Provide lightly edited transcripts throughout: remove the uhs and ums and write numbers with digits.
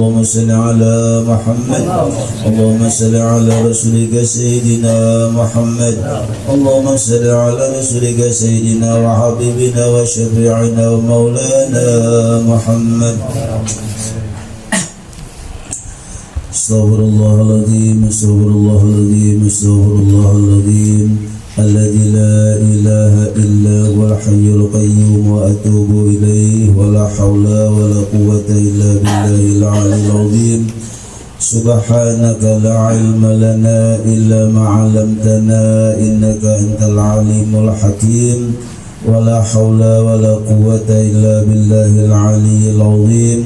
اللهم صل على محمد اللهم صل على رسولك سيدنا محمد اللهم صل على رسولك سيدنا وحبيبنا وشفيعنا ومولانا محمد استغفر الله العظيم استغفر الله العظيم استغفر الله العظيم الذي لا إله إلا هو الحي القيوم وأتوب إليه ولا حول ولا قوة إلا بالله العلي العظيم سبحانك لا علم لنا إلا ما علمتنا إنك أنت العليم الحكيم ولا حول ولا قوة إلا بالله العلي العظيم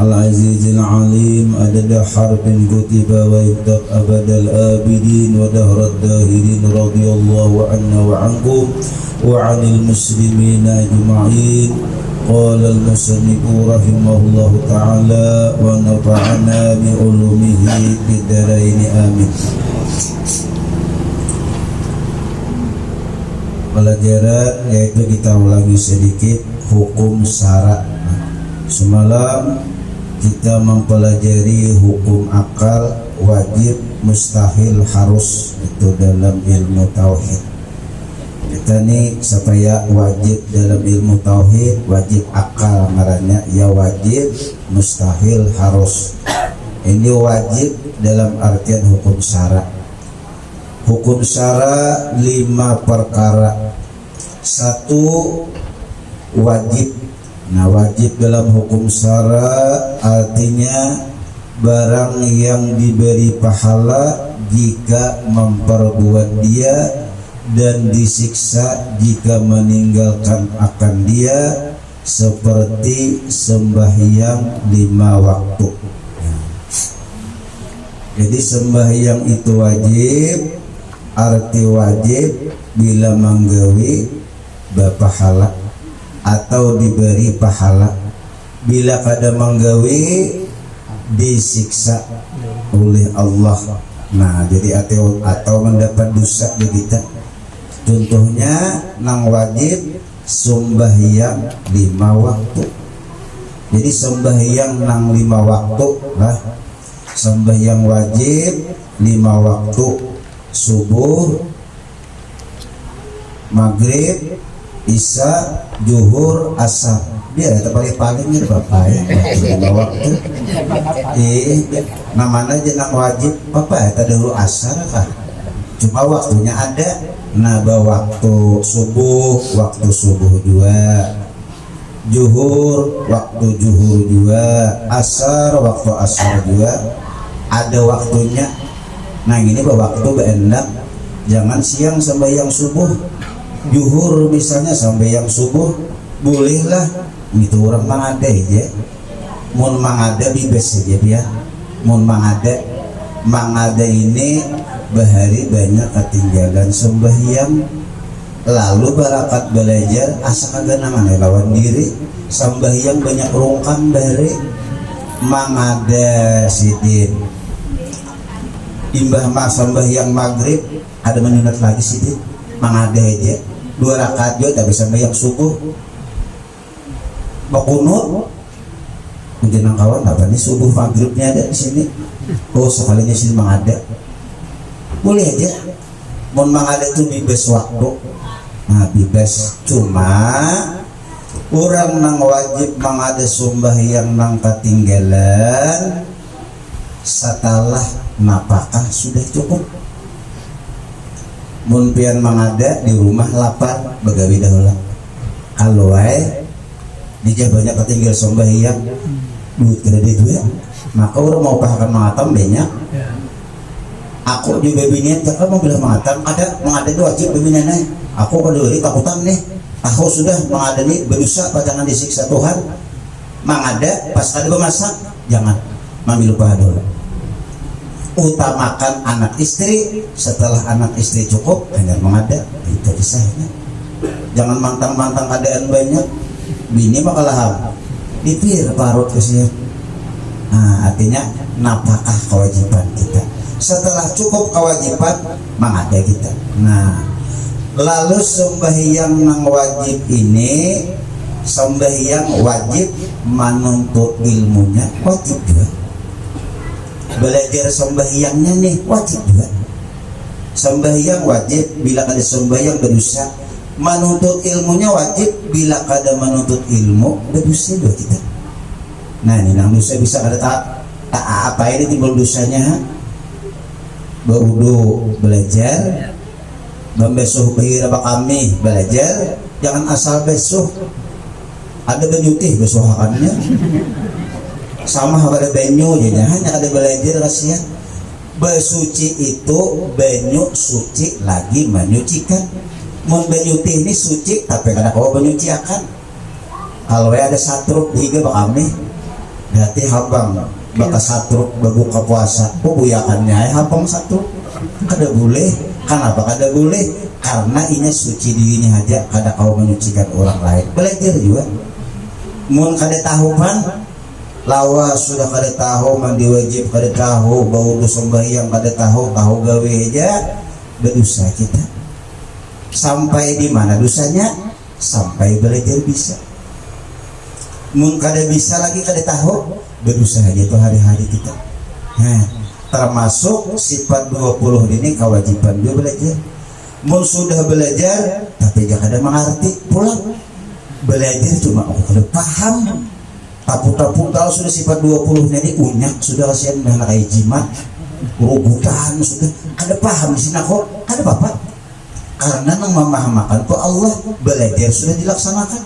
العزيز العليم عدد حرف كتب ويكتب أبد الآبدين ودهر الداهرين رضي الله عنا وعنكم وعن المسلمين أجمعين قال المصنف رحمه الله تعالى ونفعنا بعلومه في الدارين آمين. Pelajaran yaitu kita ulangi sedikit hukum syarat. Semalam kita mempelajari hukum akal, wajib, mustahil, harus itu dalam ilmu tauhid. Kita nih supaya wajib dalam ilmu tauhid, wajib akal ngarannya ya wajib, mustahil, harus. Ini wajib dalam artian hukum syara. Hukum syara 5 perkara. 1 wajib. Nah, wajib dalam hukum syara artinya barang yang diberi pahala jika memperbuat dia dan disiksa jika meninggalkan akan dia, seperti sembahyang 5 waktu. Jadi sembahyang itu wajib, arti wajib bila manggawi bapahala atau diberi pahala, bila kada manggawi disiksa oleh Allah. Nah, jadi atau mendapat dosa begitu. Contohnya nang wajib sembahyang 5 waktu. Jadi sembahyang nang 5 waktu lah. Sembahyang wajib 5 waktu: subuh, maghrib, isya, zuhur, asar. Dia paling nih bapak ya, 5 waktu. Namanya jenang wajib bapak ya, tadi dulu asar kah? Cuma waktunya ada. Nah, waktu subuh 2, zuhur waktu zuhur 2, asar waktu asar 2, ada waktunya. Nah, ini waktu berendak. Jangan siang sampai yang subuh. Zuhur misalnya sampai yang subuh bolehlah. Itu orang mangada aja. Mun mangada bibes saja dia. Mun mangada ini bahari banyak ketinggalan sembahyang, lalu barakat belajar asa kagak namanya lawan diri sembahyang banyak rungkang bahari mangada sidin imbah sembahyang maghrib ada menunat lagi sidin mangada aja 2 rakaat juga tapi sembahyang subuh bakunut mungkin kawan apa nih subuh maghribnya ada di sini. Oh, sekalinya sini mangada boleh aja. Mau mangada itu bebas waktu. Nah, bebas. Cuma orang nang wajib mangada sembahyang nang ketinggalan setelah napakah sudah cukup. Mun pian mangada di rumah lapar begawi dahula. Kalau wae dia banyak ketinggal sembahyang duit kredit ya. Maka orang mau pahakan mangatam banyak. Aku juga binian cakap mau bilang mangatam ada itu wajib biniannya. Aku kalau dari takutan nih. Aku sudah mengada nih berdosa jangan disiksa Tuhan. Mengada pas kada bermasak jangan mambil lupa dulu. Utamakan anak istri, setelah anak istri cukup hanya mengada itu kisahnya. Jangan mantang-mantang keadaan banyak. Bini mah kalah dipir parut kesian. Nah, artinya napakah kewajiban kita. Setelah cukup kewajiban mengada kita. Nah, lalu sembahyang nang wajib ini, sembahyang wajib menuntut ilmunya wajib juga. belajar sembahyangnya nih wajib juga. Sembahyang wajib, bila kada sembahyang berdosa. Menuntut ilmunya wajib, bila kada menuntut ilmu berdosa juga kita. Nah ini nang dosa bisa kada tak apa ini timbul dosanya. Berwudu belajar, membesuh bahira kami belajar, jangan asal besuh. Ada benyutih besuhakannya. Sama ada benyu jadi hanya ada belajar kasihan. Bersuci itu banyu suci lagi menyucikan. Mun benyutih ini suci tapi kada kau menyuciakan. Kalau ada satruk higa kami berarti habang bakas satruk berbuka puasa buyakannya habang satruk kada boleh. Kenapa kada boleh? Karena ini suci dirinya aja kada kau menyucikan orang lain. Belajar juga. Mun kada tahu pan lawa sudah kada tahu mandi wajib kada tahu bau sembahyang kada tahu gawe aja berdosa kita. Sampai di mana dosanya? Sampai belajar bisa. Mun kada bisa lagi kada tahu berdosa aja itu hari-hari kita. Nah, termasuk sifat 20 ini kewajiban dia belajar. Mun sudah belajar tapi jangan ada mengerti pulang. Belajar cuma aku kada paham. Tapuk-tapuk kalau sudah sifat 20 ini unyak sudah kasihan dah kayak jimat rugutan sudah kada paham di sini kok kada apa-apa karena nang memahamakan kok Allah belajar sudah dilaksanakan.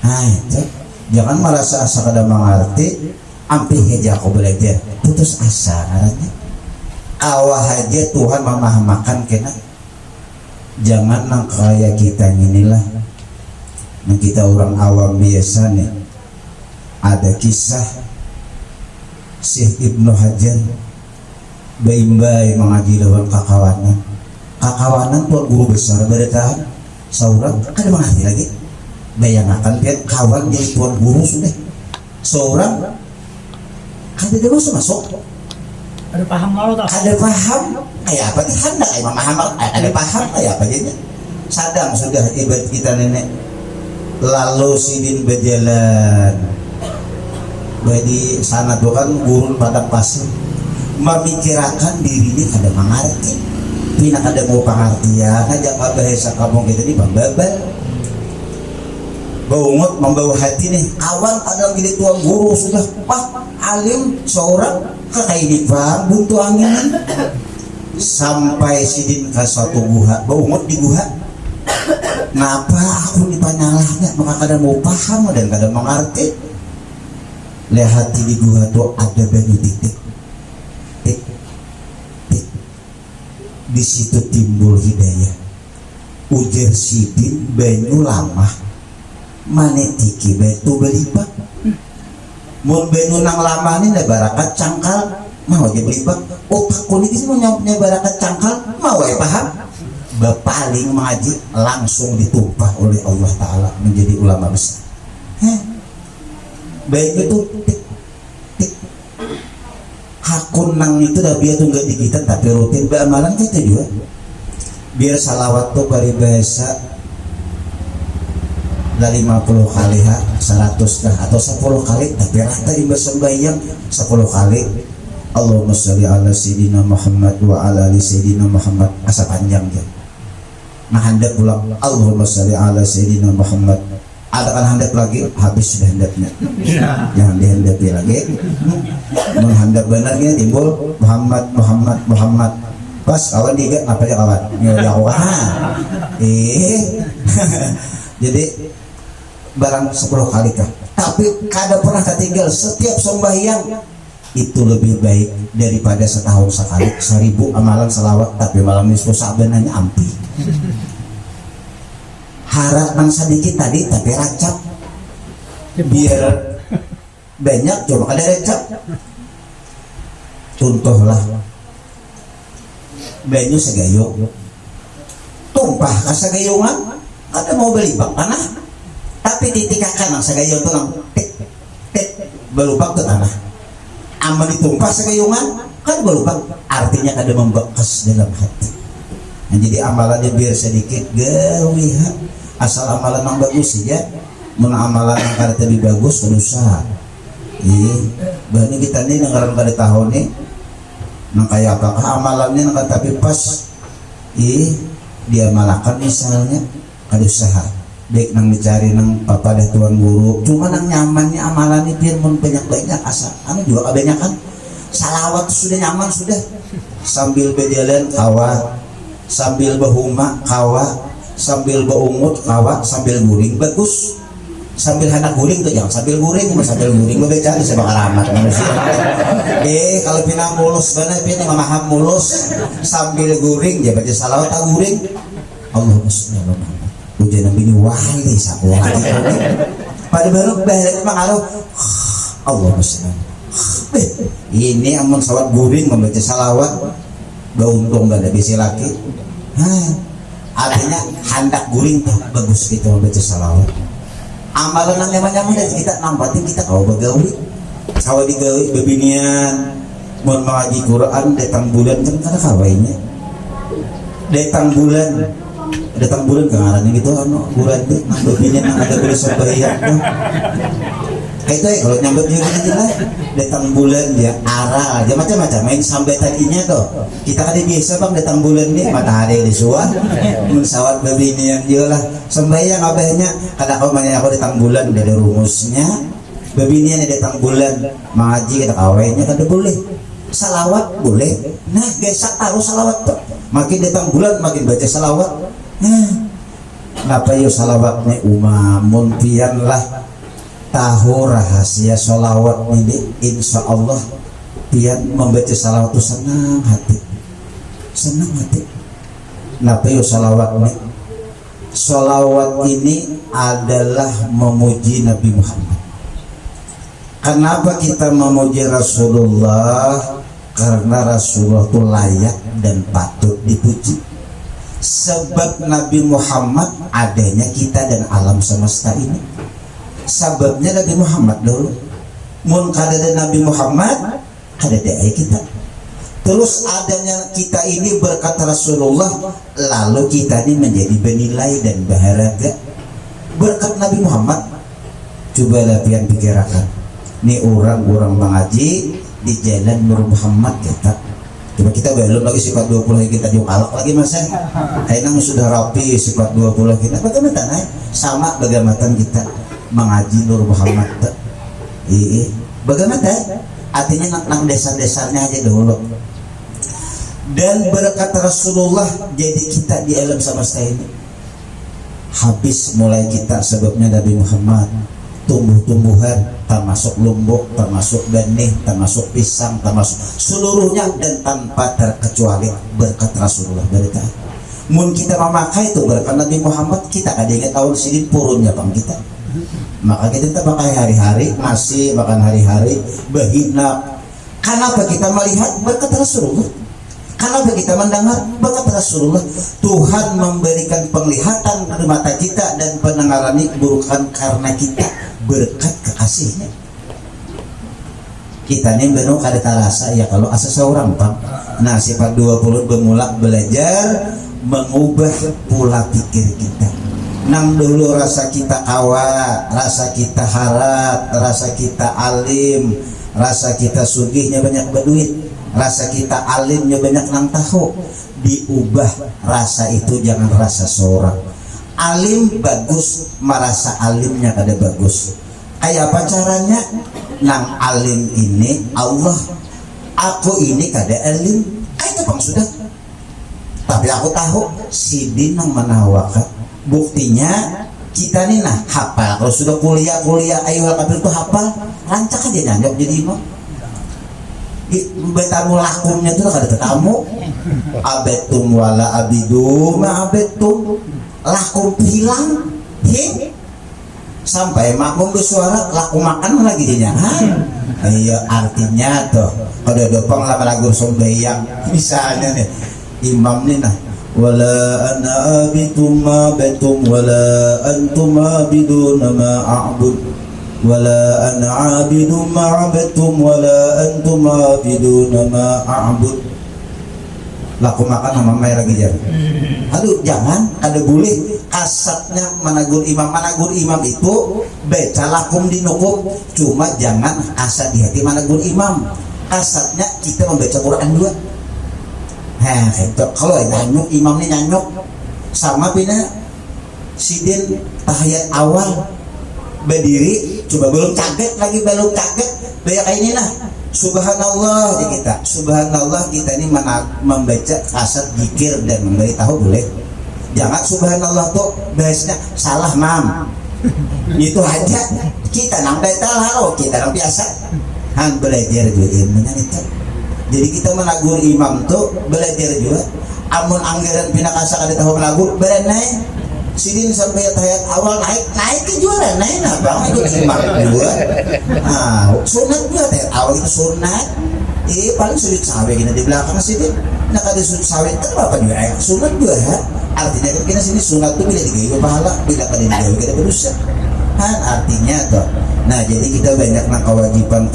Nah itu jangan merasa asa kada mengerti ampih aja aku belajar putus asa caranya awah aja Tuhan memahamakan kena. Jangan nang kayak kita inilah nang kita orang awam biasa nih. Ada kisah Syekh Ibnu Hajar bayi-bayi mengaji lawan kakawanan tuan guru besar beritahan seorang kan mengaji lagi bayangkan kan kawan jadi tuan guru sudah seorang kada dia masuk ada paham malu tak ada paham kayak apa nih hendak kayak memaham ada paham kayak apa jadinya sadang sudah ibadah kita nenek lalu sidin berjalan di sana tuh kan gurun padang pasir memikirkan diri ini kada mengerti pina kada mau pengertian aja bahasa kamu kita ini pembabal baungut membawa hati nih awal ada milik tuan guru sudah pak alim seorang kekaini bang buntu angin sampai sidin ke suatu guha baungut di guha kenapa aku dipanyalahnya maka kada mau paham dan kada mengerti. Lihat di gua tuh ada banyu titik. Di situ timbul hidayah. Ujar sidin banyu lama. Manetiki batu belipak. Mun banyu nang lama ini dah barakat cangkal mau aja belipak. Otak kulit ini mau barakat cangkal mau ya paham. Bapaling mengaji langsung ditumpah oleh Allah Ta'ala menjadi ulama besar. Baik itu hakun nang itu dah biar tunggu di kita tapi rutin beramalan kita juga biar salawat tuh paribasa dari 50 kali 100 dah atau 10 kali tapi rata di sembahyang 10 kali Allahumma sholli ala sayyidina Muhammad wa ala ali sayyidina Muhammad asa panjang ya nah handap pulang Allahumma sholli ala sayyidina Muhammad ada kan handap lagi habis sudah handapnya jangan dihandapi lagi menghandap benar gini timbul Muhammad pas kawan dia apa ya kawan nyuruh aku jadi barang 10 kali kah tapi kada pernah ketinggal setiap sembahyang itu lebih baik daripada setahun sekali 1000 amalan selawat tapi malam nisfu sabananya ampi harap nang sedikit tadi tapi racap biar banyak coba ada racap contohlah banyu segayung tumpah ke segayungan ada mau beli bak tanah tapi ditikakan nang segayung itu nang belubak ke tanah aman ditumpah segayungan kan belubak artinya ada membekas dalam hati nah, jadi amalannya biar sedikit gawiha asal amalan yang bagus saja mun amalan yang kada lebih bagus berusaha bahannya kita nih negara kada tahu nih Nang kayak apakah amalannya nang tapi pas dia malakan misalnya ada usaha dek nang dicari nang papadah tuan guru cuma nang nyamannya amalan ini biar mun banyak asa anu juga kebanyakan salawat sudah nyaman sudah sambil berjalan kawa sambil bahuma kawa sambil beungut kawa sambil guring bagus sambil hendak guring tuh jangan sambil guring bebeca di sebab alamat manusia kalau pina mulus bener pina memaham mulus sambil guring dia baca salawat guring Allahumma sholli ala Muhammad ujian nabi ini wali sabu hati pada baru balik mengaruh Allahumma sholli ini amun salawat guring membaca salawat beruntung gak ada bisi laki artinya hendak guring tuh bagus kita membaca salawat amalan yang nyaman-nyaman dari kita nampatin kita kau begawi kau digawi bebinian mau mengaji Quran datang bulan kan kada kawainya datang bulan kangarannya gitu anu bulan tuh bebinian ada boleh sembahyang tuh kayak itu ya kalau nyambut juga gitu lah datang bulan ya arah aja macam-macam main sampai tadinya tuh kita kan biasa bang datang bulan nih matahari di suah mensawat bebinian juga lah sembahyang abahnya kadang kau banyak aku datang bulan udah ada rumusnya bebinian datang bulan mengaji kita kawainya kada boleh salawat boleh nah gesak taruh salawat tuh makin datang bulan makin baca salawat kenapa yuk salawatnya umamun pian lah tahu rahasia sholawat ini insya Allah pian membaca salawat itu senang hati kenapa yuk sholawat ini adalah memuji Nabi Muhammad. Kenapa kita memuji Rasulullah? Karena Rasulullah itu layak dan patut dipuji. Sebab Nabi Muhammad adanya kita dan alam semesta ini. Sebabnya Nabi Muhammad dulu. Mun kada ada Nabi Muhammad, kada ada kita. Terus adanya kita ini berkat Rasulullah, lalu kita ini menjadi bernilai dan berharga. Berkat Nabi Muhammad, cobalah pian pikirkan. Ini orang-orang mengaji di jalan Nur Muhammad kita. Coba kita belum lagi sifat 20 kita jual lagi mas ya. Kayaknya sudah rapi sifat 20 kita. Bagaimana sama bagaimana kita mengaji Nur Muhammad. Bagaimana? Artinya nang dasar-dasarnya aja dulu. Dan berkat Rasulullah jadi kita di alam semesta ini. Habis mulai kita sebabnya Nabi Muhammad tumbuh-tumbuhan termasuk lombok, termasuk benih, termasuk pisang, termasuk seluruhnya dan tanpa terkecuali berkat Rasulullah berita. Mun kita memakai itu berkat Nabi Muhammad kita ada ingat tahun sini purunnya bang kita. Maka kita pakai hari-hari masih makan hari-hari bahina. Kenapa kita melihat berkat Rasulullah? Kenapa kita mendengar berkat Rasulullah? Tuhan memberikan penglihatan di mata kita dan pendengaran ini bukan karena kita berkat kekasihnya. Kita ini benar kada terasa ya kalau asa seorang bang. Nah sifat 20 bermula belajar mengubah pola pikir kita. Nang dulu rasa kita kawa, rasa kita harat, rasa kita alim, rasa kita sugihnya banyak berduit, rasa kita alimnya banyak nang tahu. Diubah rasa itu jangan rasa seorang. Alim bagus, merasa alimnya kada bagus. Kayak apa caranya? Nang alim ini Allah, aku ini kada alim. Kayak bang sudah. Tapi aku tahu Sidi nang menawakan. Buktinya kita nih nah hafal. Kalau sudah kuliah ayo kabel itu hafal, rancak aja nyanyok jadi imam. Betamu lakumnya itu kada tetamu. Abetum wala abidum abetum lakum hilang sampai makmum bersuara laku makan lagi dia iya artinya tuh kada dopang lama lagu sombayang misalnya nih imam nih nah wala ana abitum ma betum wala antum abidun ma a'bud wala ana abidum ma betum wala antum abidun ma a'bud laku makan sama mai lagi jar. Aduh jangan ada boleh kasatnya managur imam itu baca lakum di nukum cuma jangan asat di hati managur imam kasatnya kita membaca Quran juga. Nah itu kalau nyanyuk imam ini nyanyuk sama pina sidin tahiyat awal berdiri coba belum kaget kayak ini nah subhanallah kita ini membaca kasat zikir dan memberitahu boleh. Jangan subhanallah tuh bahasnya salah mam. Itu aja kita nang tahu kita nang biasa han belajar juga ilmunya itu. Jadi kita menagur imam tuh belajar juga. Amun anggaran pina kasa kada tahu menagur berenai sidin sampai tahiyat awal naik ke juara naik apa ikut imam juga. Sunat juga teh awal itu sunat. Paling sujud sawe kita di belakang sidin. Nah kada sujud sawe itu apa juga sunat juga ya. Artinya kan kita sini sunat itu bila digawe pahala, bila kada digawe kada berdosa. Artinya toh. Nah jadi kita banyak nang kewajiban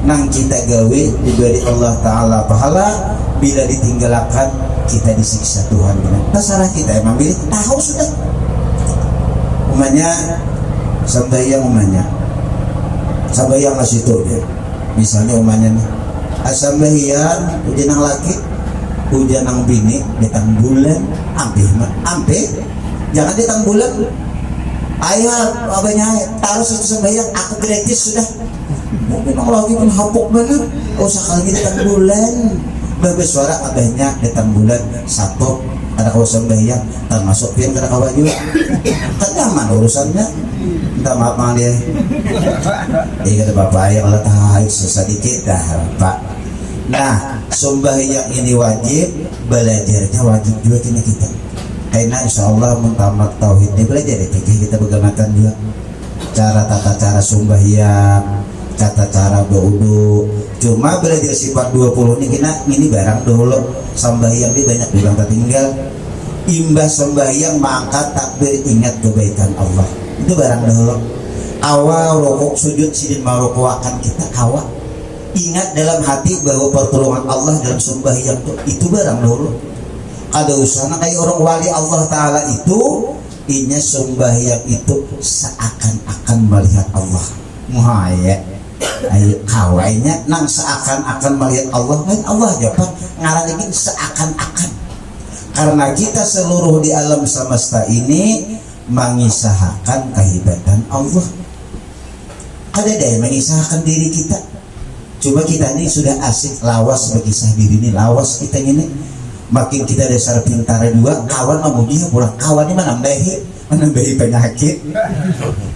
nang kita gawe diberi Allah Ta'ala pahala, bila ditinggalkan kita disiksa Tuhan. Masalah kita emang bila tahu sudah. Sambayang masih tuh ya. Misalnya umanya nih, sambayang ujian nang laki, ujian nang bini, datang bulan, ampe, jangan datang bulan. Ayah, abahnya taruh satu sembahyang, aku gratis sudah. Mungkin orang lagi pun hapuk banget. Sekali datang bulan, babes suara abahnya datang bulan satu ada kau sembahyang, termasuk pian kada kawa juga. Kan nyaman urusannya. Minta maaf mang dia. Kata bapak yang letak sedikit dah pak. Nah, sembahyang ini wajib, belajarnya wajib juga kita. Karena insya Allah mentamat tauhid ini belajar ya kita bergemakan juga tata cara sembahyang, tata cara berwudu. Cuma belajar sifat 20 ini barang dulu sembahyang ini banyak bilang tertinggal. Imbas sembahyang mangkat takbir ingat kebaikan Allah itu barang dulu. Awal rokok sujud sidin maroko akan kita awal ingat dalam hati bahwa pertolongan Allah dalam sembahyang itu barang dulu. Ada usaha kayak orang wali Allah Ta'ala itu inya sembahyang itu seakan-akan melihat Allah muhaya ayo kawainya nang seakan-akan melihat Allah kan Allah jawaban ngaranikin seakan-akan karena kita seluruh di alam semesta ini mengisahkan kehebatan Allah. Ada daya mengisahkan diri kita. Coba kita ini sudah asik lawas berkisah diri ini lawas kita ini. Makin kita dasar pintar juga kawan memuji pulang kawan ini menambahi penyakit.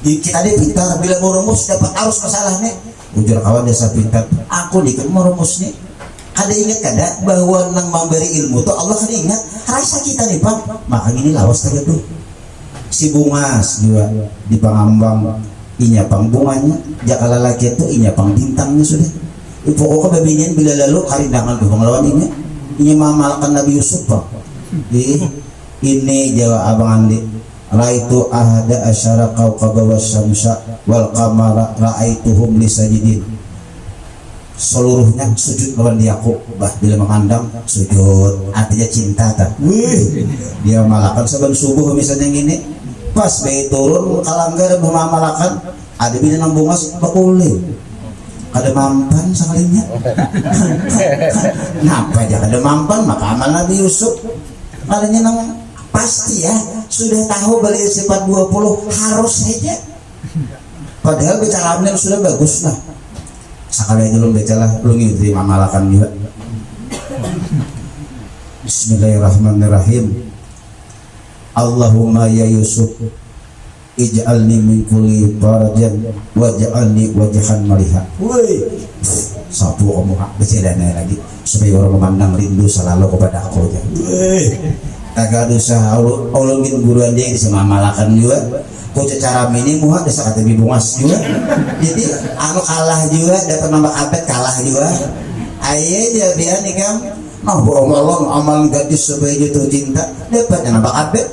Kita ada pintar bila mau rumus dapat arus masalahnya ujar kawan dasar pintar aku dikit mau rumus nih ada ingat kada bahwa nang memberi ilmu tuh Allah kada ingat rasa kita nih pak maka ini lawas saja tuh si bungas juga di pangambang inya pang bunganya jakala laki itu inya pang bintangnya sudah pokoknya babinyan bila lalu karindangan tuh pengelawan ini mamalkan Nabi Yusuf pak. Ini Jawa Abang Andi raitu ahada asyara kawkaba wasyamsa wal qamara ra'aituhum lisajidin. Seluruhnya sujud lawan dia aku bah bila mengandang sujud artinya cinta tak. Dia malakan sebelum subuh misalnya gini pas bayi turun kalanggar memamalakan ada bina nang bungas bakulin ada mampan sekalinya. Kenapa aja ada mampan maka amal Nabi Yusuf kalinya nang pasti ya sudah tahu beli sifat 20 harus saja padahal bicara yang sudah bagus lah sekali aja belum bicara belum diterima malakan juga. Bismillahirrahmanirrahim. Allahumma ya Yusuf ij'alni min kulli farajan waj'alni wajhan maliha. Woi, sapu omong becerana lagi supaya orang memandang rindu selalu kepada aku aja. Woi, tagad usaha ulungin guruan dia bisa mamalakan juga. Kau cara mini muha desa kata bungas juga. Jadi aku kalah juga dapat nambah abet kalah juga. Aye dia nih kan. Nah, bohong amal gadis supaya jatuh cinta dapatnya nambah abet.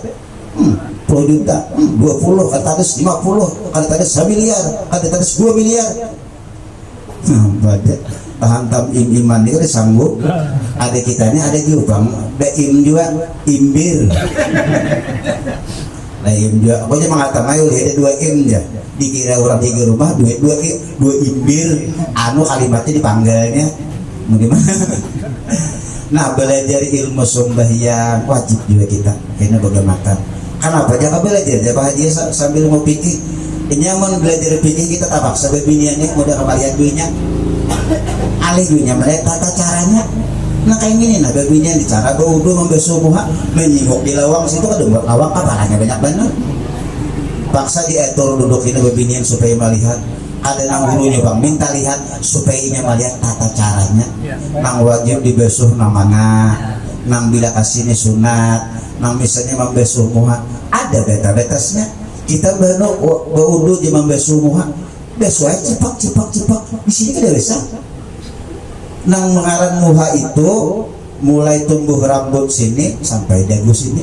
10 juta, 20, kata ada 50, kata ada 1 miliar, kata ada 2 miliar. Baca hantam iman dia sanggup. Ada kita ini ada juga bang, ada juga imbir. lain juga pokoknya mengatakan ayo ada 2 im ya dikira orang 3 rumah 2 imbir anu kalimatnya dipanggilnya bagaimana. Nah belajar ilmu sembahyang wajib juga kita kayaknya bagaimana. Kenapa jangan belajar ya Pak Haji sambil mau pikir nyaman belajar pikir kita tapak sebab biniannya mudah kembalian duitnya alih duitnya mereka tata caranya. Nah kayak gini nah babinya dicara berwudu membasuh muka menyingok di lawang situ kan buat lawang kaparannya banyak banget paksa diatur duduk ini babinian supaya melihat ada nang hulunya bang minta lihat supaya inya melihat tata caranya nang wajib dibasuh nang mana nang bila kasihnya sunat nang misalnya membasuh muka ada beta-betasnya kita berwudu di membasuh muka basuh aja cipak di sini kan ada bisa nang mengaran muha itu mulai tumbuh rambut sini sampai dagu sini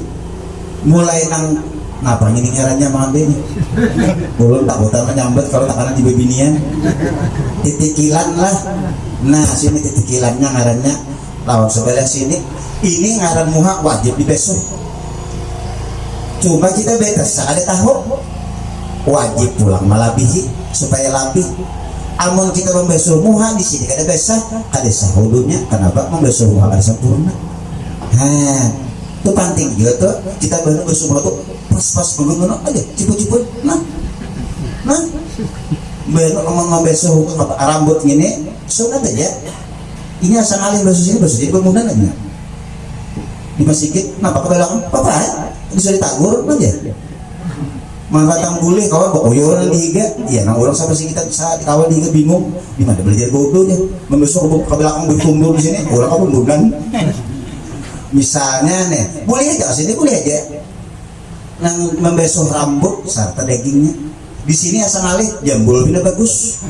mulai nang ngapa ini ngarannya mandi nih belum takutan menyambet kalau takanan di babinian titikilan lah nah sini titikilannya ngarannya lawan sebelah sini ini ngaran muha wajib dibasuh cuma kita betes sekali tahu wajib pulang malabihi supaya labih. Amun kita membasuh muha di sini kada basah, kada sahudunya. Kenapa membasuh muha kada sempurna? Itu penting juga tuh. Kita membasuh muha tuh pas menggunakan aja, ciput. Nah, baru membasuh rambut gini, sunat aja. Ini asal alih basuh sini basuh jadi kemudian aja. Di masjid, kenapa ke belakang? Apa? Bisa ditagur aja. Manfatang boleh kawan bawa orang dihiga iya nang orang sampai sih kita saat kawan dihiga bingung di mana belajar bodohnya membesok ke belakang berkumpul di sini orang kamu bukan misalnya nih boleh aja sini boleh aja nang membesok rambut serta dagingnya di sini asal alih jambul bina bagus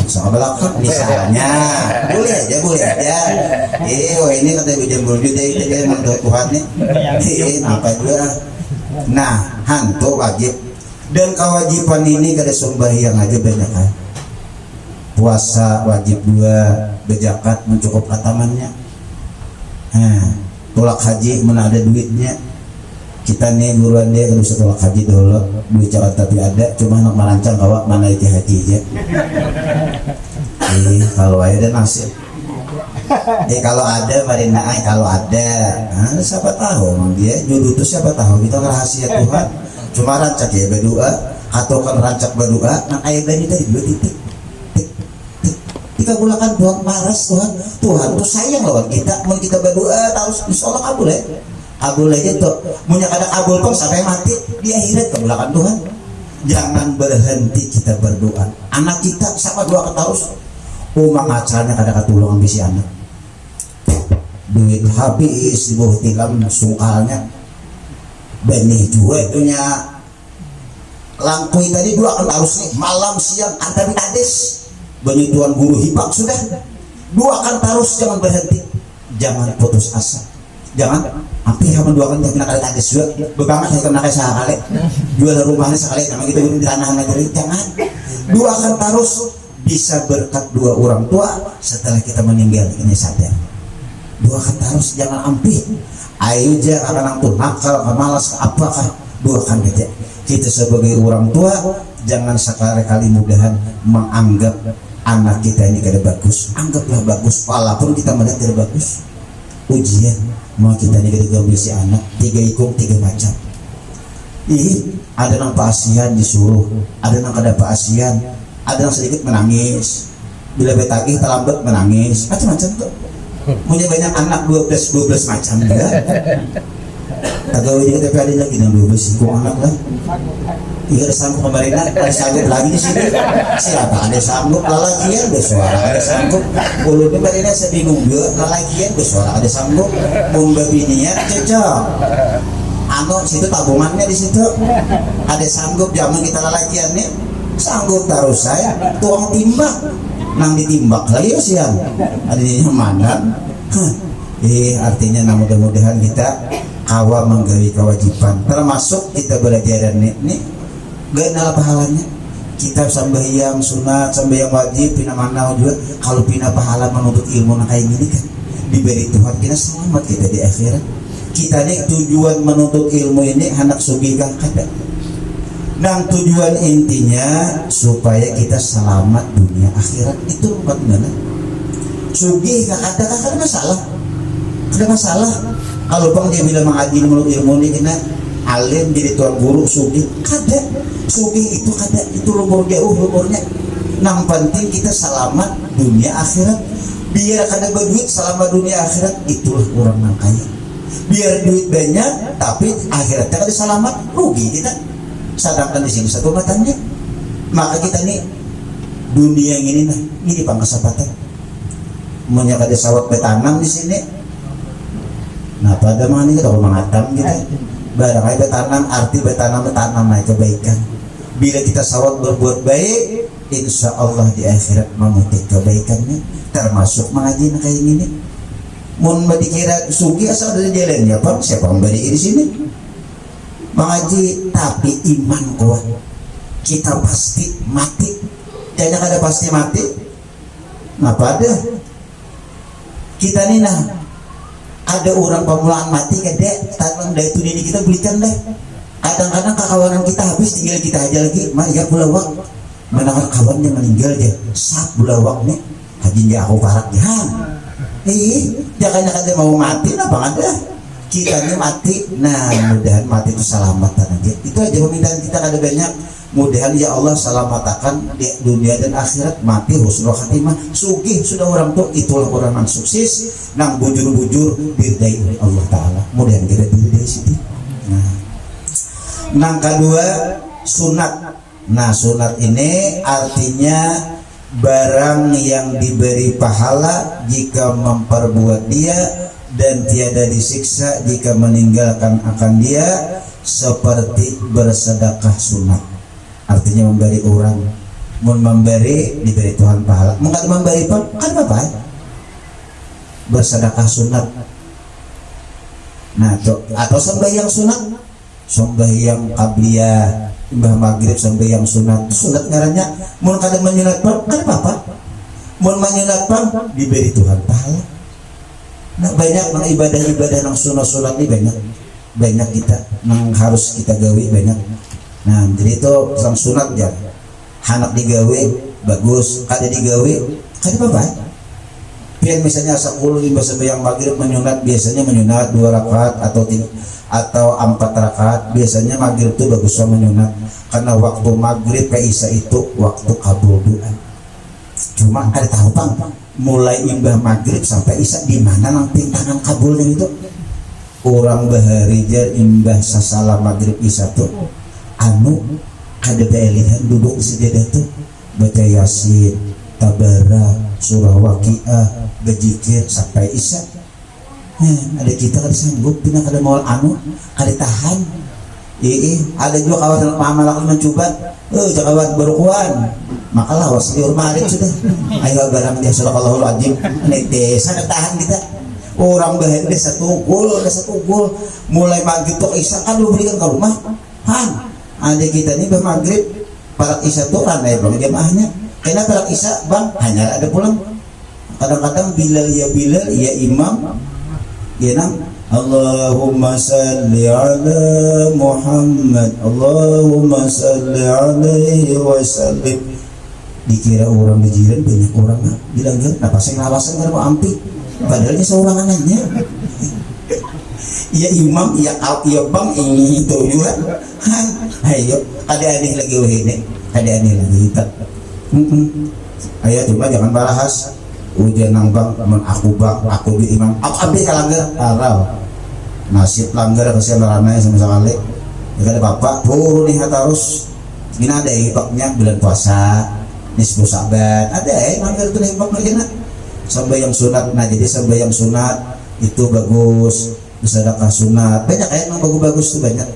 sama belakang misalnya boleh aja ini kata jambul juga kita emang Tuhan nih apa juga nah hantu wajib dan kewajiban ini kada sembahyang aja banyak kan puasa wajib 2 berzakat mencukup katamannya tolak haji mana ada duitnya kita nih buruan dia harus tolak haji dulu duit jalan tapi ada cuma nak merancang bawa mana itu haji aja kalau ada nasib kalau ada marina kalau ada siapa tahu dia jodoh itu siapa tahu kita rahasia Tuhan cuma rancak ya berdoa atau kan rancak berdoa nah ayat ini tadi 2 titik kita gulakan Tuhan maras Tuhan tuh sayang lawan kita mau kita berdoa terus insyaallah kabul aja tuh punya kadang kabul pun sampai mati di akhirat kebulakan Tuhan jangan berhenti kita berdoa anak kita sama doa terus acaranya kadang ketulungan bisi anak duit habis di bawah tilam sungkalnya benih juga punya langkui tadi 2 kan harus nih malam siang antar tadis benih tuan guru hipak sudah 2 kan harus jangan berhenti jangan putus asa jangan hampir kamu 2 kan jangan kali tadis juga bebangat saya kena kayak sekali jual rumahnya sekali nama kita di tanah negeri jangan 2 kan harus bisa berkat 2 orang tua setelah kita meninggal ini sadar 2 kan harus jangan ampih ayo aja akan tuh nakal malas apakah 2 kan aja kita sebagai orang tua jangan sekali-kali mudahan menganggap anak kita ini kada bagus anggaplah bagus walaupun kita melihat tidak bagus ujian mau kita ini kada gambil si anak 3 ikut 3 macam ada yang paasian disuruh ada yang kada paasian ada yang sedikit menangis bila betagih terlambat menangis macam-macam tuh punya banyak anak 12 macam ya tagaw ini tapi ada lagi yang 12 ikut anak lah iya ada sanggup kemarin ada sanggup lagi di sini siapa ada sanggup lalagian bersuara ada sanggup bulu kemarin saya bingung juga lalagian bersuara ada sanggup membabinian cocok situ tabungannya di situ ada sanggup zaman kita lalagian nih sanggup terus saya tuang timbang nang ditimbak lagi ya siang adanya mana artinya mudah-mudahan kita awal menggawi kewajiban termasuk kita belajar nih gak ada pahalanya kita sembahyang sunat sembahyang wajib pina mana juga kalau pina pahala menuntut ilmu kayak gini kan diberi Tuhan kita selamat kita di akhirat kita nih tujuan menuntut ilmu ini anak sugih kang kada. Dan tujuan intinya supaya kita selamat dunia akhirat itu bagaimana? Sugih kang kada masalah. Ada masalah. Kalau bang dia bilang mengaji menurut ilmu ini kena alim jadi tuan guru sugih kada. Sugih itu kada, itu lumur jauh lumurnya. Yang penting kita selamat dunia akhirat. Biar kada berduit selama dunia akhirat, itulah orang yang kaya. Biar duit banyak tapi akhiratnya kada selamat, rugi kita. Sedangkan di sini satu matanya. Maka kita nih dunia yang ini nah, ini pangkasapatan. Munya kada sawat betanam di sini. Nah pada mana kita kalau mengatam gitu. Barangkali betanam arti betanam naik kebaikan. Bila kita sawat berbuat baik, insya Allah di akhirat memetik kebaikannya, termasuk mengaji kayak gini. Mun dikira sugi asal dari jalannya pak, siapa yang beri di sini? Mengaji tapi iman kuat, kita pasti mati. Jangan ada pasti mati. Nah pada kita nih nah ada orang pemulaan mati kadek tanam dari itu ini kita belikan deh. Kadang-kadang kawanan kita habis tinggal kita aja lagi, mah ya bulawak. Mana kawan yang meninggal dia, sak bulawak nih, haji dia aku parak dia. Jangan ada mau mati, apa ada? Kita ini mati, nah mudahan mati itu selamatan aja. Itu aja permintaan kita ada banyak. Mudahan ya Allah selamatakan di dunia dan akhirat, mati husnul khatimah, sugih sudah orang tuh, itulah orang yang sukses, nang bujur-bujur diridai oleh Allah Taala. Mudahan kita diri dari situ. Nah, nang kedua sunat. Nah sunat ini artinya barang yang diberi pahala jika memperbuat dia dan tiada disiksa jika meninggalkan akan dia, seperti bersedekah sunat. Artinya memberi orang, memberi diberi Tuhan pahala. Mengkali memberi pun kan apa? Bersedekah sunat. Nah atau sembahyang sunat, sembahyang qabliyah, Mbah maghrib sampai yang sunat ngarannya mun kada menyunat pun kan apa mun menyunat pun diberi Tuhan pahala. Nah banyak nang ibadah-ibadah nang sunat ini banyak kita nang harus kita gawe banyak. Nah jadi itu sang sunat ya hanak digawe bagus, kada digawe kada apa-apa. Pian misalnya 10 limbah sembahyang maghrib menyunat, biasanya menyunat 2 rakaat atau 4 rakaat. Biasanya maghrib itu bagusnya menyunat karena waktu maghrib ke isya itu waktu kabul doa. Cuma ada tahu bang, mulai imbah maghrib sampai isya di mana nang pintangan kabulnya itu? Orang baharijar imbah sasalah maghrib isya tuh anu kada lihat duduk di sejadah tuh baca yasin, tabarak, surah waqiah, berzikir sampai isya. Ada kita kada sanggup, pina kada mau anu, kada tahan. Ada juga kawan amal mencoba, kawan berkuan, maka lawas di rumah sudah. Ayo barang dia sadaqallahul azim, desa kada tahan kita. Orang bahaya desa tunggul, mulai maghrib tuh isya kan lu berikan ke rumah. Ada kita nih maghrib, para isya tuh ranai bang jamaahnya. Karena para isya bang hanya ada pulang. Kadang-kadang Bilal ya imam ya nam Allahumma salli ala Muhammad, Allahumma salli alaihi wasallim. Dikira orang di jiran banyak orang bilang kenapa saya ngawasan karena mau ampi, padahal ini seorang anaknya. Ya imam ya bang itu juga. Ayo ada aneh lagi ini, ada aneh lagi kita. Ayo cuma jangan bahas ujian nang bang, teman aku bang, aku di imam, aku ambil kalanggar, nasib langgar kasihan ranai sama sekali. Ya ada bapak, turun nih harus. Ini ada hibaknya bulan puasa, nisfu Sa'ban, ada langgar tuh hibak lagi nak. Sembahyang sunat, nah jadi sembahyang sunat itu bagus, bersedekah sunat, banyak yang bagus-bagus tuh banyak.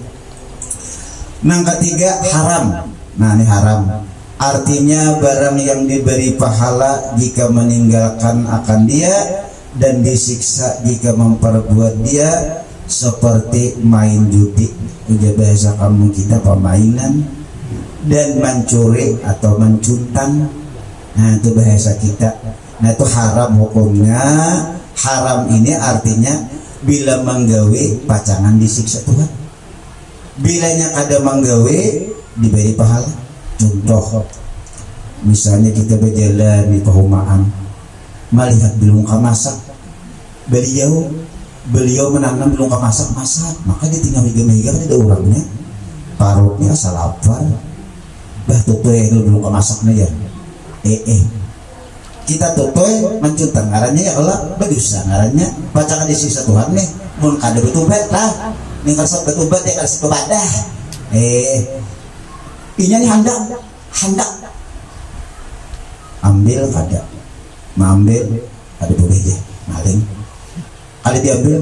Nang ketiga haram, nah ini haram. Artinya barang yang diberi pahala jika meninggalkan akan dia dan disiksa jika memperbuat dia, seperti main judi, udah bahasa kamu kita permainan, dan mencuri atau mencuntan. Nah itu bahasa kita. Nah itu haram hukumnya. Haram ini artinya bila manggawe pacangan disiksa Tuhan, bilanya kada manggawe diberi pahala. Contoh misalnya kita berjalan di perumahan melihat belungka masak, beliau menanam belungka masak, maka ditinggal mega-mega ada orangnya parutnya asal lapar bah tutoy itu belungka masaknya ya kita tutoy mencutang ngarannya ya Allah bagus ngarannya pacangan disiksa Tuhan nih mun kada betubat lah nih kasih betubat ya kasih bebadah inya nih hendak ambil kada mengambil ada boleh aja maling ada diambil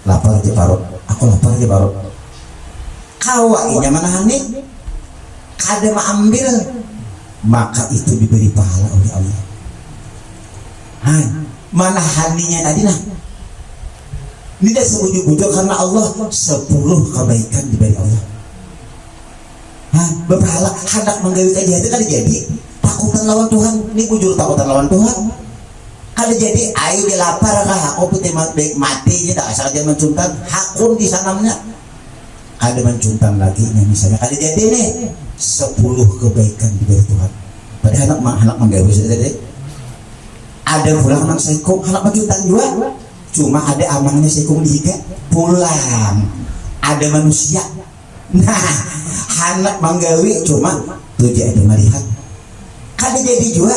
lapar aja parut aku lapar aja parut kawainya mana nih kada mengambil maka itu diberi pahala oleh Allah. Mana haninya tadi nah ini dah sebujuk-bujuk karena Allah 10 kebaikan diberi Allah. Berpahala hendak menggawi kejahatan kada jadi takutan lawan Tuhan ini bujur takutan lawan Tuhan kada jadi ayo dia lapar kah aku putih mati aja tak asal dia mencuntan hakun di sanamnya ada mencuntan lagi misalnya kada jadi nih 10 kebaikan diberi Tuhan pada anak menggawi saja ada pulang anak seikung anak mencuntan juga cuma ada amangnya seikung dihiga pulang ada manusia nah anak menggawi cuma tujuh ada melihat kada jadi juga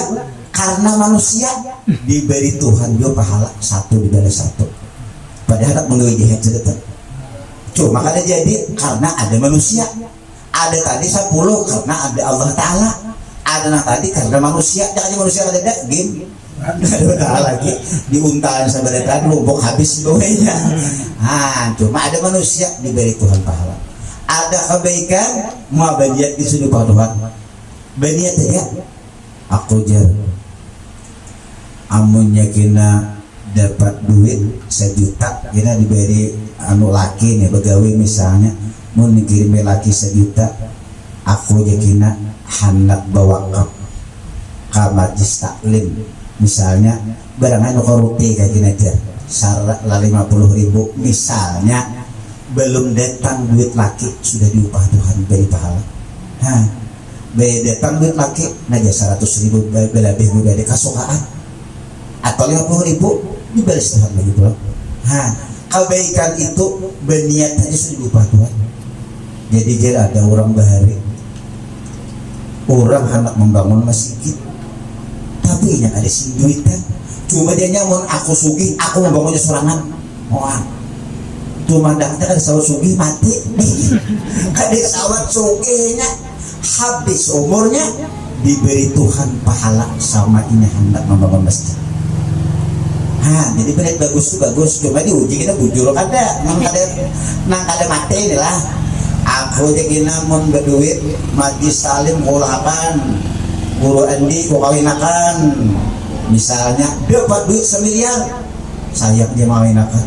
karena manusia diberi Tuhan juga pahala 1 diberi 1 padahal anak menggawi jahat sedekah cuma kada jadi karena ada manusia ada tadi 10 karena ada Allah Ta'ala ada yang tadi karena manusia jangan manusia kada ada game ada lagi diuntahan sebenarnya tadi lumpuk habis doanya cuma ada manusia diberi Tuhan pahala ada kebaikan mau baniat di sudut Tuhan baniat ya aku jar amunnya kena dapat duit 1 juta kena diberi anu laki nih begawi misalnya mau dikirim laki 1 juta aku yakina hendak bawa ke majlis taklim misalnya barangnya koruti kayak gini aja syarat 50.000 misalnya belum datang duit laki sudah diupah Tuhan beri pahala datang duit laki naja 100.000 lebih dari kasukaan atau 50.000 diberi Tuhan lagi pulang kebaikan itu berniat aja sudah diupah Tuhan jadi jika ada orang bahari orang hendak membangun masjid tapi yang ada si duitan cuma dia nyamun aku sugih aku membangunnya sorangan cuma daknya kan sawat sugih mati kadek sawat sugihnya habis umurnya diberi Tuhan pahala sama ini hendak membangun masjid jadi benar bagus cuma diuji kita bujur kada nang kada mati ini lah aku jadi namun berduit majlis salim kulakan guru Andi ku kawinakan misalnya dapat duit 1 miliar sayang dia mawinakan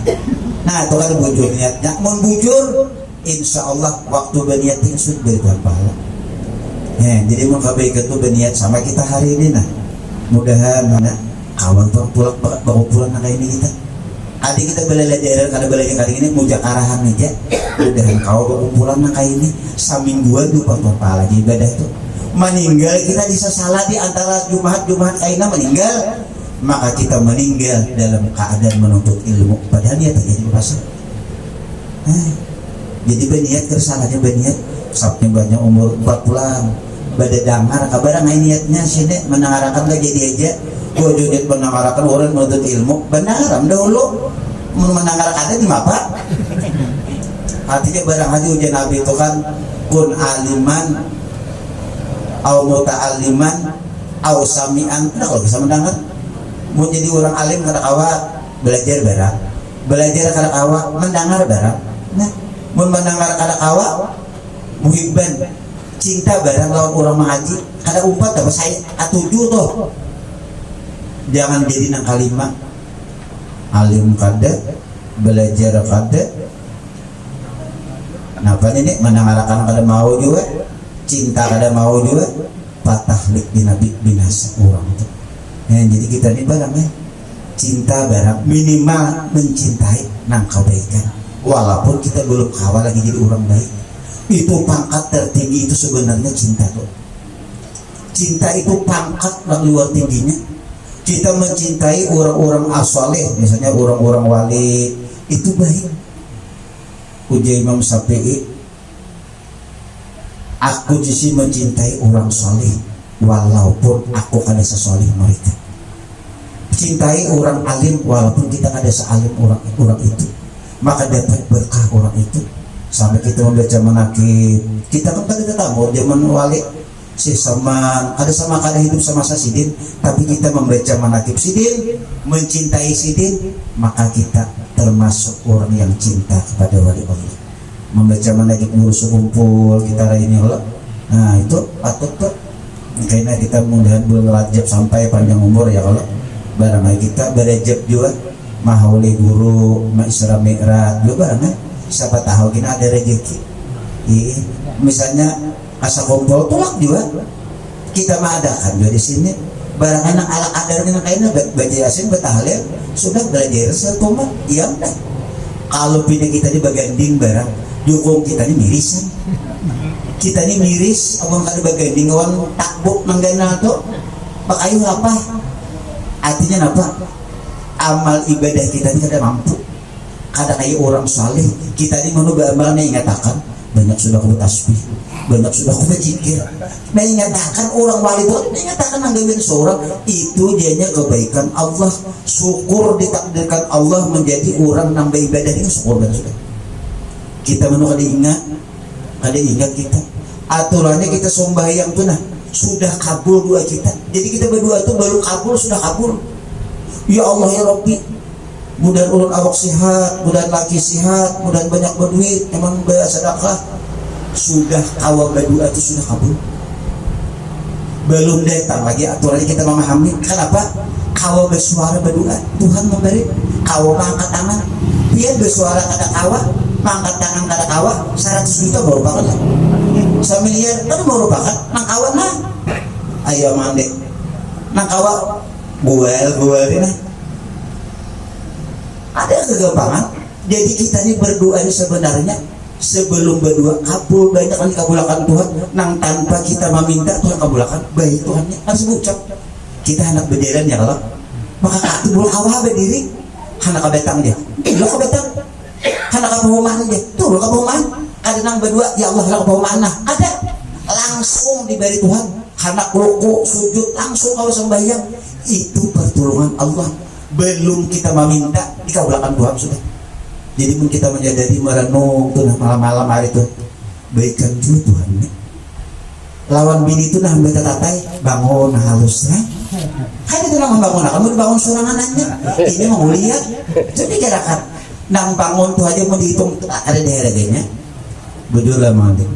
nah itu kan bujur niatnya mau bujur insya Allah waktu berniat itu sudah beri Tuhan pahala jadi mau kebaikan itu berniat sama kita hari ini nah mudahan kawan pulang bawa pulang kayak ini kita adik kita belajar karena belajar kali ini mujak arahan aja mudahan kau bawa pulang kayak ini samingguan tuh pahala lagi ibadah tuh meninggal kita bisa salah di antara Jumat kaina meninggal maka kita meninggal dalam keadaan menuntut ilmu padahal dia terjadi berasa jadi berniat tersalahnya berniat sabnya banyak umur 40 pada dangar kabar ngai niatnya sini menangarakan lagi jadi aja gua junit menangarakan orang menuntut ilmu benar dahulu menangarakan ada di mapa artinya barang haji ujian Nabi itu kan kun aliman au muta'alliman au sami'an kalau bisa mendengar mau jadi orang alim kada kawa belajar kada kawa mendengar barang nah mau mendengar kada kawa muhibban cinta barang lawan orang mengaji kada umpat apa saya atuju tuh jangan jadi nang kalimat alim kada belajar kada kenapa ini mendengarkan kada mau juga cinta kada mau juga patah lik di nabi binasa orang itu jadi kita ini barangnya cinta barang minimal mencintai nang kebaikan walaupun kita belum kawal lagi jadi orang baik. Itu pangkat tertinggi itu sebenarnya cinta tuh. Cinta itu pangkat yang luar tingginya. Kita mencintai orang-orang as-saleh, misalnya orang-orang wali, itu baik. Ujar Imam Syafi'i, aku justru mencintai orang saleh walaupun aku kada sesoleh mereka. Cintai orang alim walaupun kita kada sealim orang itu, maka dapat berkah orang itu. Sampai kita membaca manakib, kita kan kada tahu zaman wali si sama kada hidup sama Sidin, tapi kita membaca manakib Sidin, mencintai Sidin, maka kita termasuk orang yang cinta kepada wali Allah. Membaca manakib ngurus kumpul kita ini Allah. Nah itu patut tuh. Karena kita mudah-mudahan bulan Rajab sampai panjang umur ya Allah. Barangkali kita berajab juga, mahauli guru, ma Isra Mi'raj juga barangkali. Siapa tahu kita ada rezeki. Misalnya asa kumpul tulak juga kita mah adakan juga di sini. Barang anak ala kadar dengan kainnya baca Yasin betahlil sudah belajar setoma iya dah. Kalau pindah kita di baganding barang dukung kita ini mirisan. Kita ini miris abang kada baganding awan takbuk nanggana to. Pakayu apa? Artinya apa? Amal ibadah kita ini kada mampu. Kada kayak orang saleh. Kita ini mau beramalnya ingatakan banyak sudah aku tasbih, banyak sudah aku berzikir. Mengatakan orang wali itu, mengatakan nanggawin seorang itu dianya kebaikan Allah, syukur ditakdirkan Allah menjadi orang nambah ibadah ini syukur dan sudah. Kita menurut ada ingat kita aturannya kita sembahyang tuh nah sudah kabul dua kita. Jadi kita berdua tuh baru kabul sudah kabul. Ya Allah ya Rabbi, mudah ulun awak sihat, mudah laki sihat, mudah banyak berduit, emang bersedekah. Sudah awak berdua itu sudah kabul. Belum datang lagi aturannya kita memahami. Kenapa? Kawa bersuara berdua, Tuhan memberi. Kawa mengangkat tangan, dia bersuara kada kawa, mengangkat tangan kada kawa, 100 juta baru banget lah. 1 miliar kan baru banget. Nang kawan nah, ayo mande. Nang kawa, buel ini. Ada kegampangan. Jadi kita ini berdoa ini sebenarnya sebelum berdoa kabul banyak kali kabulakan Tuhan. Nang tanpa kita meminta Tuhan kabulakan baik Tuhannya harus ucap. Kita anak bederan ya Allah. Maka katibul awah berdiri, anak kabetang dia. Lo kabetang, anak kapahumaan dia. Tuh lo kapahumaan. Ada nang berdua ya Allah lo kapahumaan nah. Ada langsung diberi Tuhan. Anak ruku sujud langsung kalau sembahyang itu pertolongan Allah. Belum kita meminta dikabulkan Tuhan sudah. Jadi pun kita menyadari merenung tuh nah malam-malam hari itu baikkan juga Tuhan nih. Lawan bini itu nah beta tatai bangun halus nah. Kan itu nang bangun kamu dibangun sorangan aja. Ini mau lihat. Jadi kira-kira nang bangun tuh aja mau dihitung ada daerahnya. Bujur lah mandi.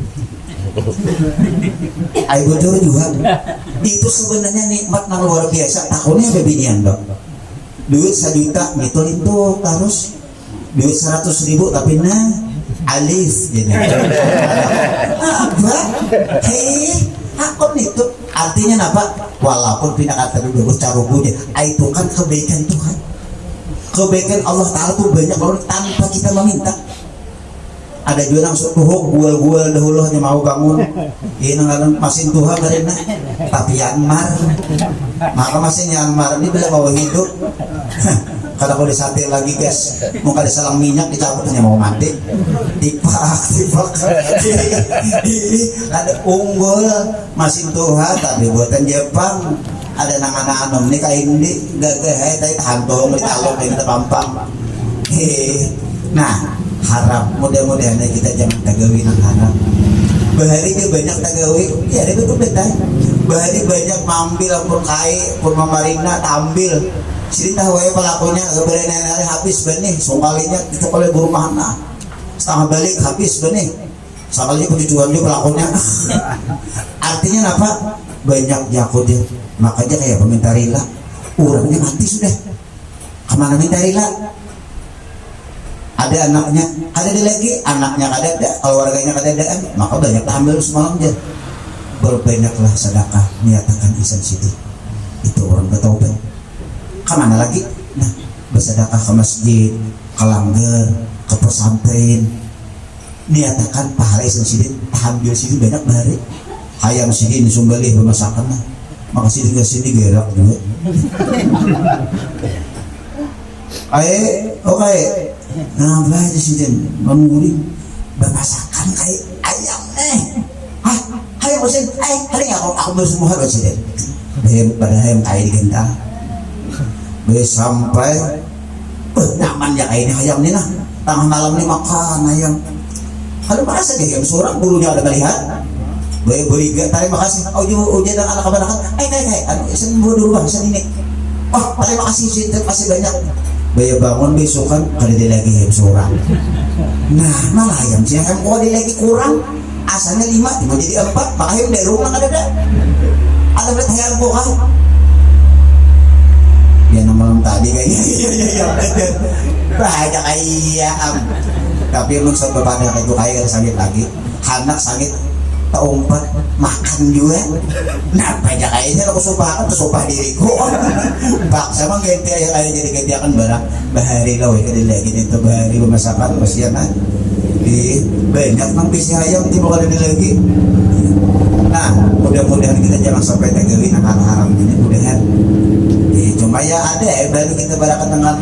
Ayo bujur juga. Itu sebenarnya nikmat nang luar biasa. Tahunnya bebinian dong. Duit 1 juta gitu itu harus duit 100.000 tapi nah alif jadi apa akun itu artinya apa walaupun pindah kata dulu carugunya itu kan kebaikan Tuhan, kebaikan Allah Ta'ala tuh banyak banget tanpa kita meminta. Ada juga langsung gual dahulu hanya mau bangun ini nggak masin Tuhan karena tapi Yanmar maka masin Yanmar ini bila mau hidup kalau aku disatir lagi guys mau kada selang minyak dicabut hanya mau mati tipak ada unggul masin Tuhan tapi buatan Jepang ada nangan-nangan ini kayak ini gagah tapi hantung ditalok yang kita pampang nah harap mudah-mudahan kita jangan tagawi nang harap bahari dia banyak tagawi ya dia betul betul bahari banyak mambil pun kai pun memarina ambil sini tahu ya pelakunya keberenang habis benih songkalinya itu oleh guru mana setengah balik habis benih sekalinya penjujuan dia pelakunya artinya apa banyak jakut dia makanya kayak peminta rila orangnya mati sudah kemana minta rila. Ada anaknya, ada dia lagi, anaknya ada, keluarganya ada, maka banyak ambil semalam dia. Berbanyaklah sedekah, nyatakan isan situ. Itu orang bertaubat. Kemana lagi? Nah, bersedekah ke masjid, ke langgar, ke pesantren, niatakan pahala iseng sidin tampil sidin banyak bahari hayang sidin sumbalih bermasakan mah maka sidin ke sini gerak juga oke nah baca sidin menguring bermasakan kayak ayam hah hayang mesin hari aku bersemua harus sidin pada hayang kayak digentang sampai nyaman ya kayak ini hayam nih nah tengah malam nih makan ayam kalau merasa dia yang seorang bulunya ada melihat beri terima kasih ujian dan anak kebanyakan anu sembuh dulu bang ini terima kasih terima kasih banyak bayar bangun besokan kada dia lagi yang seorang nah malah ayam sih ayam kok dia lagi kurang asalnya 5 mau jadi 4 makanya dari rumah ada berat hayam kok ya malam tadi kayaknya banyak ayam tapi emang sebab pada itu kayak sakit lagi anak sakit taumpat makan juga nah banyak kayaknya aku supah diriku paksa mah ganti aja kayak jadi ganti akan barang bahari loh ya lagi itu bahari pemasakan kesianan di banyak nang bisi ayam tiba kali lagi nah mudah-mudahan kita jangan sampai tegawin anak haram ini mudahan cuma ya ada baru kita barakan dengan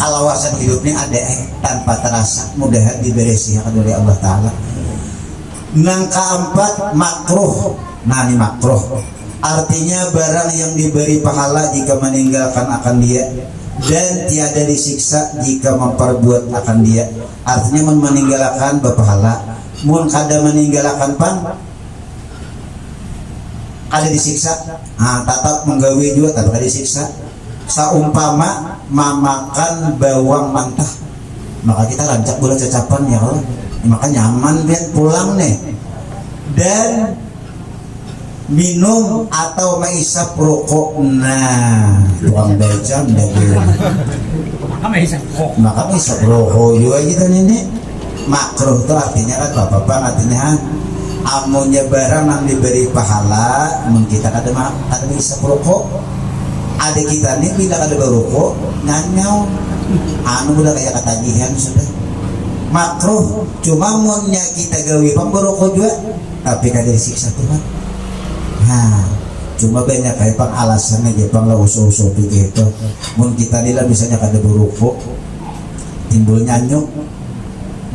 alawasan hidupnya ada tanpa terasa mudahan diberesikan oleh Allah Ta'ala. Yang keempat makruh. Nah ini makruh artinya barang yang diberi pahala jika meninggalkan akan dia dan tiada disiksa jika memperbuat akan dia. Artinya meninggalkan berpahala mun kada meninggalkan pan ada disiksa tetap menggawe juga tapi ada disiksa saumpama memakan bawang mentah maka kita rancak bola cacapan ya Allah maka nyaman biar pulang nih dan minum atau menghisap rokok nah tukang becam maka menghisap rokok juga gitu nih makruh itu artinya kan bapak-bapak artinya amunnya barang yang diberi pahala kita kada menghisap rokok ada kita nih bila kada berokok nyanyau udah kayak ketagihan sudah makruh cuma munnya kita gawe pang berokok juga tapi kada disiksa Tuhan cuma banyak kayak pang alasannya aja pang lah usul-usul begitu mun kita nila misalnya kada berokok timbul nyanyuk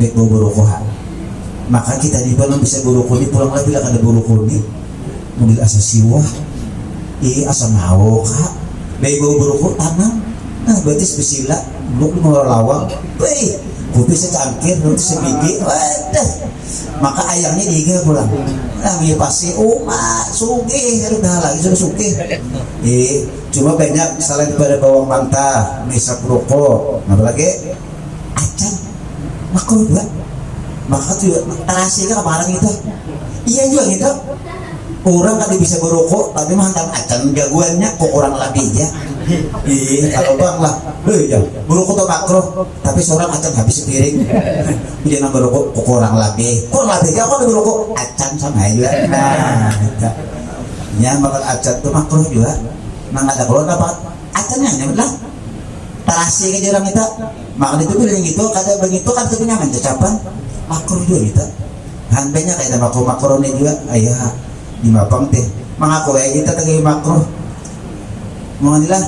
baik bau berokok maka kita di belum bisa berokok nih pulang lagi bila kada berokok nih mobil asa siwah asa mawo kak baik bau berokok tanam nah berarti spesila belum mau lawang baik kopi secangkir nanti sebiji wadah maka ayamnya diga pulang dia pasti sugih udah lagi sudah sugih cuma banyak selain pada bawang mentah misap rokok apa lagi acan makro juga maka juga terasinya kemarin itu iya juga gitu orang kan bisa berokok tapi mantap acan jagoannya kok orang lebih ya kalau bang lah ya berokok tuh makro tapi seorang acan habis sepiring dia nang berokok kok orang lebih ya kok berokok acan sama aja nah ya makan acan tuh makro juga nang ada kalau dapat acannya nyaman lah terasi ke jarang kita makan itu bilang gitu kada begitu kan tapi nyaman cacapan makro juga kita hanbenya kayak makro nih juga ayah di mapang teh mengaku kita tadi makro menganilah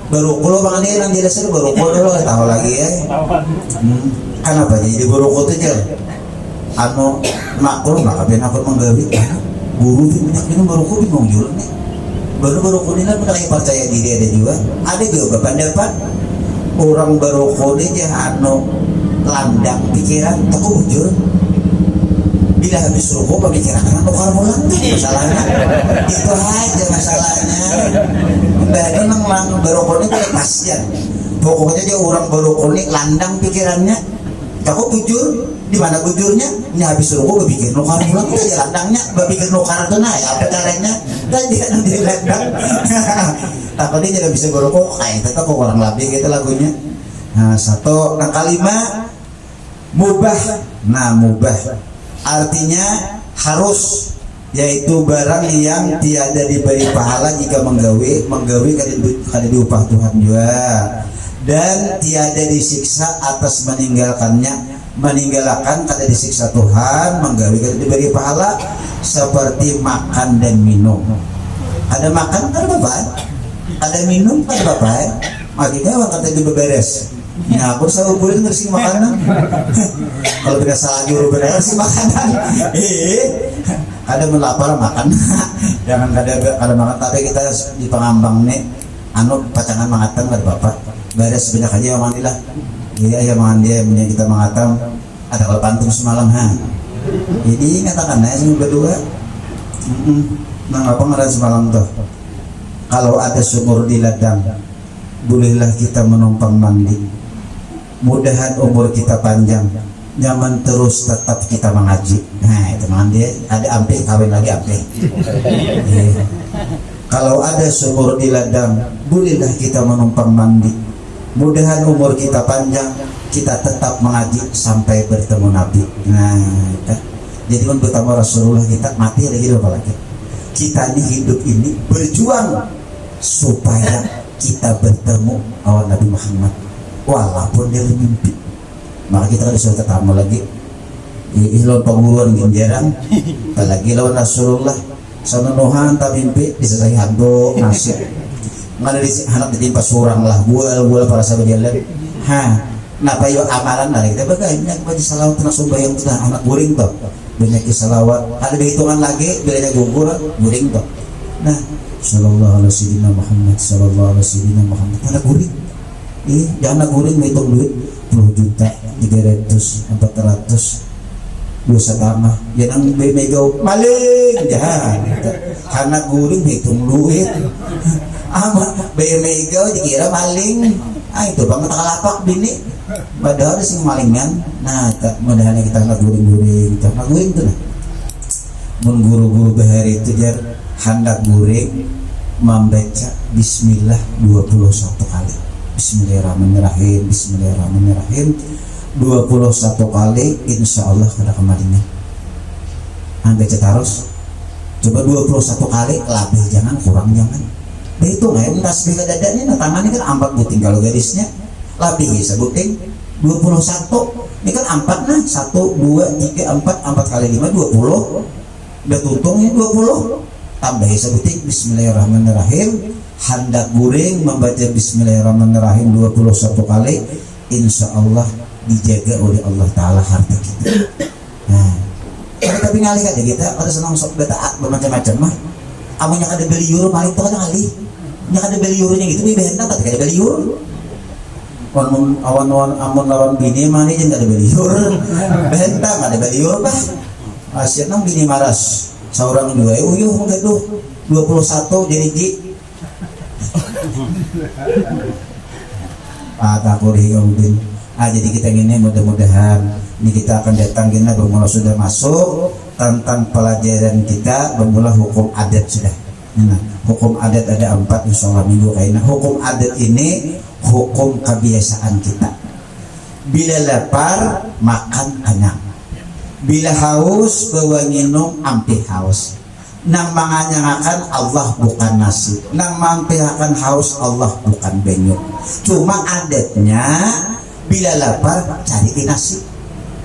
berukul bang dia yang jelas itu berukul dulu tahu lagi ya kenapa jadi berukul itu aja makro maka benar aku menggawi guru banyak minum berukul bingung juga nih berukul ini lah mulai percaya diri ada juga pendapat orang berukul aja landang pikiran tak bujur bila habis rokok pemikiran tukar pulang masalahnya itu aja masalahnya baru nang berokok ini lepas ya pokoknya dia orang berokok ini landang pikirannya aku bujur di mana bujurnya ini habis rokok berpikir tukar pulang itu aja landangnya berpikir tukar itu nah ya apa caranya dan dia nanti landang takutnya tidak bisa berokok kayak tetap orang lebih gitu lagunya nah satu nah kalimat mubah nah mubah artinya harus yaitu barang yang tiada diberi pahala jika menggawe kada diupah Tuhan juga dan tiada disiksa atas meninggalkan kada disiksa Tuhan, menggawi kada diberi pahala seperti makan dan minum. Ada makan kada apa, ada minum kada apa, makanya orang kata dibeberes. Nah, aku selalu boleh ngersing makanan. Kalau tidak salah juru beres makanan. Ada melapar makan. Jangan kada makan, tapi kita di pengambang nih, pacangan mangatang kada bapak. Beres sebanyak aja yang mandilah. Iya ya mangan dia, punya kita mangatam. Ada kalau pantung semalam Jadi ngatakan aja semua berdua. Nah apa ngaran semalam tuh? Kalau ada sumur di ladang, bolehlah kita menumpang mandi. Mudahan umur kita panjang, nyaman terus tetap kita mengaji. Nah itu mandi, ada ampe kawin lagi ampe. Kalau ada sumur di ladang, bolehlah kita menumpang mandi. Mudahan umur kita panjang, kita tetap mengaji sampai bertemu Nabi. Nah, jadi pun bertemu Rasulullah kita mati lagi apa lagi? Kita ini hidup ini berjuang supaya kita bertemu awal Nabi Muhammad, walaupun dia mimpi. Maka kita disuruh ketemu lagi. Lawan penguruan jarang, apalagi lawan Rasulullah. Sanunuhan tak mimpi disesai handuk nasib. Nggak di anak ditimpa surang lah, bual para sahabat jalan. Napa yo amalan lah kita banyak baca salawat na sumbayang sudah anak guring toh. Banyak salawat, ada hitungan lagi bilanya gugur guring toh. Nah, sallallahu alaihi Muhammad, sallallahu alaihi Muhammad. Anak guring. Jangan guring menghitung duit 10 juta, 300, 400. Dosa tama, yan ang megaw maling jahan. Karena guring hitung duit. Megaw dikira maling. Itu banget nakalapak bini. Padahal sing malingan. Nah, mudahan kita guring-guring itu nah. Mun guru-guru bahari itu jar hendak guring membaca bismillah 21 kali. Bismillahirrahmanirrahim, bismillahirrahmanirrahim 21 kali, insya Allah kada kemarinnya. Baca terus. Coba 21 kali, lebih jangan, kurang jangan. Itu nggak tasbih dadanya, nah tangannya kan 4 buting kalau gadisnya. Lebih bisa buting 21. Ini kan 4 nah, 1, 2, 3, 4 kali 5, 20. Udah tuntungnya 20. Tambah bisa buting bismillahirrahmanirrahim. Hendak guring membaca bismillahirrahmanirrahim 21 kali, insya Allah dijaga oleh Allah Ta'ala harta kita. Nah, tapi ngalih aja kita ada senang sok betaat bermacam-macam mah. Amunya kada beli euro paling itu kada ngalih. Nya kada beli euronya gitu di behena tapi kada beli euro. Awan-awan amun lawan bini mah ni jeung kada beli euro. Behenta kada beli euro bah. Asyik nang bini maras. Saurang dua uyuh gaduh 21 jadi ji. Takur hiyo udin. Jadi kita ini mudah-mudahan ini kita akan datang kita bermula sudah masuk tentang pelajaran kita bermula hukum adat sudah. Nah, hukum adat ada 4 insyaallah minggu kaina. Hukum adat ini hukum kebiasaan kita. Bila lapar makan kenyang. Bila haus bawa minum ampi haus. Nang manganyangakan Allah bukan nasi. Nang mampihakan haus Allah bukan benyuk. Cuma adatnya bila lapar cari nasi,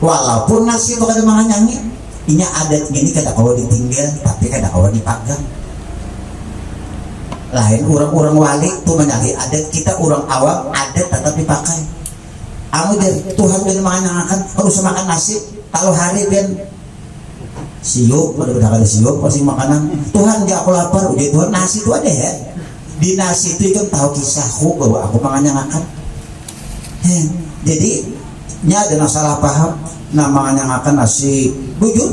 walaupun nasi itu kada manganyangi. Inya adat gini kada kawa ditinggal tapi kada kawa dipagang. Lain orang-orang wali tuh menyanyi adat kita orang awam adat tetap dipakai. Amu dari Tuhan dari manganyangakan harus makan nasi. Kalau hari ben siup pada kada siup pasti makanan. Tuhan dia aku lapar, udah Tuhan nasi itu ada ya. Di nasi itu kan tahu kisahku bahwa aku manganyangakan. Jadi nya ada salah paham namanya akan nasi bujur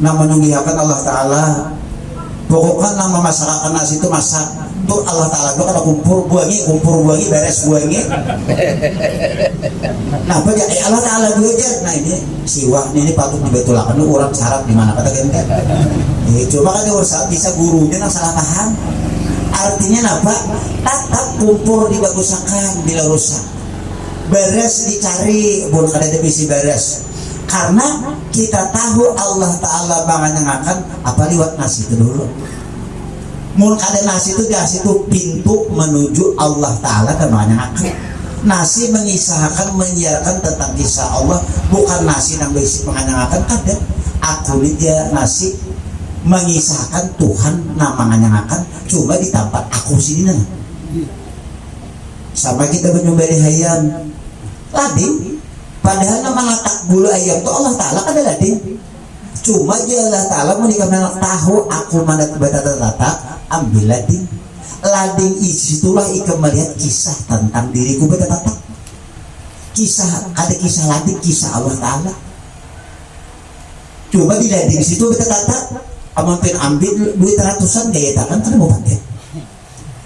nama nunggihakan Allah Ta'ala pokoknya nama masyarakat nasi itu masak tuh Allah Ta'ala itu kada kumpur buangi beres buangi nah apa ya Allah Ta'ala aja. Nah ini siwak ini patut dibetulakan orang sarap di mana kata kan cuma kan orang bisa gurunya yang salah paham artinya apa tatap kumpur dibagusakan dilarusan beres dicari bukan ada divisi beres karena kita tahu Allah Ta'ala menganyangakan apa liwat nasi itu dulu mul kada nasi itu di situ pintu menuju Allah Ta'ala dan menganyangakan Nasi mengisahkan menyiarkan tentang kisah Allah, bukan nasi yang berisi menganyangakan kadang. Aku dia nasi mengisahkan Tuhan nama menganyangakan cuma di tempat aku sini nah. Sama kita menyembelih ayam lading, padahal nama letak bulu ayam itu Allah Ta'ala kan ada lading. Cuma dia Allah Ta'ala mau dikatakan tahu aku mana tata ambil lading. Lading itulah ika melihat kisah tentang diriku betapa kisah, ada kisah lading, kisah Allah Ta'ala. Coba di lading situ betapa amampin ambil duit ratusan gaya tangan kan mau pakai.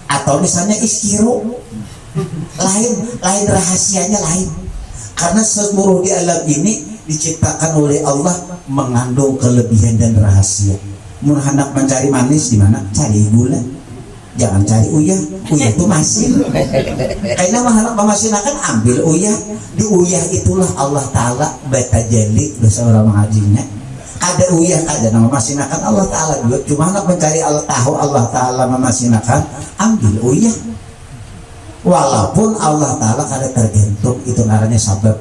Atau misalnya iskiro lain rahasianya lain, karena seluruh di alam ini diciptakan oleh Allah mengandung kelebihan dan rahasia. Mun hendak mencari manis di mana? Cari gula. Jangan cari uyah itu masin. Karena mahalak memasinakan ambil uyah. Di uyah itulah Allah Ta'ala batajalli bahasa orang mengajinya. Ada uyah, ada nama masinakan Allah Ta'ala juga. Cuma hendak mencari Allah tahu Allah Ta'ala memasinakan, ambil uyah. Walaupun Allah Ta'ala kada tergantung itu namanya sabab.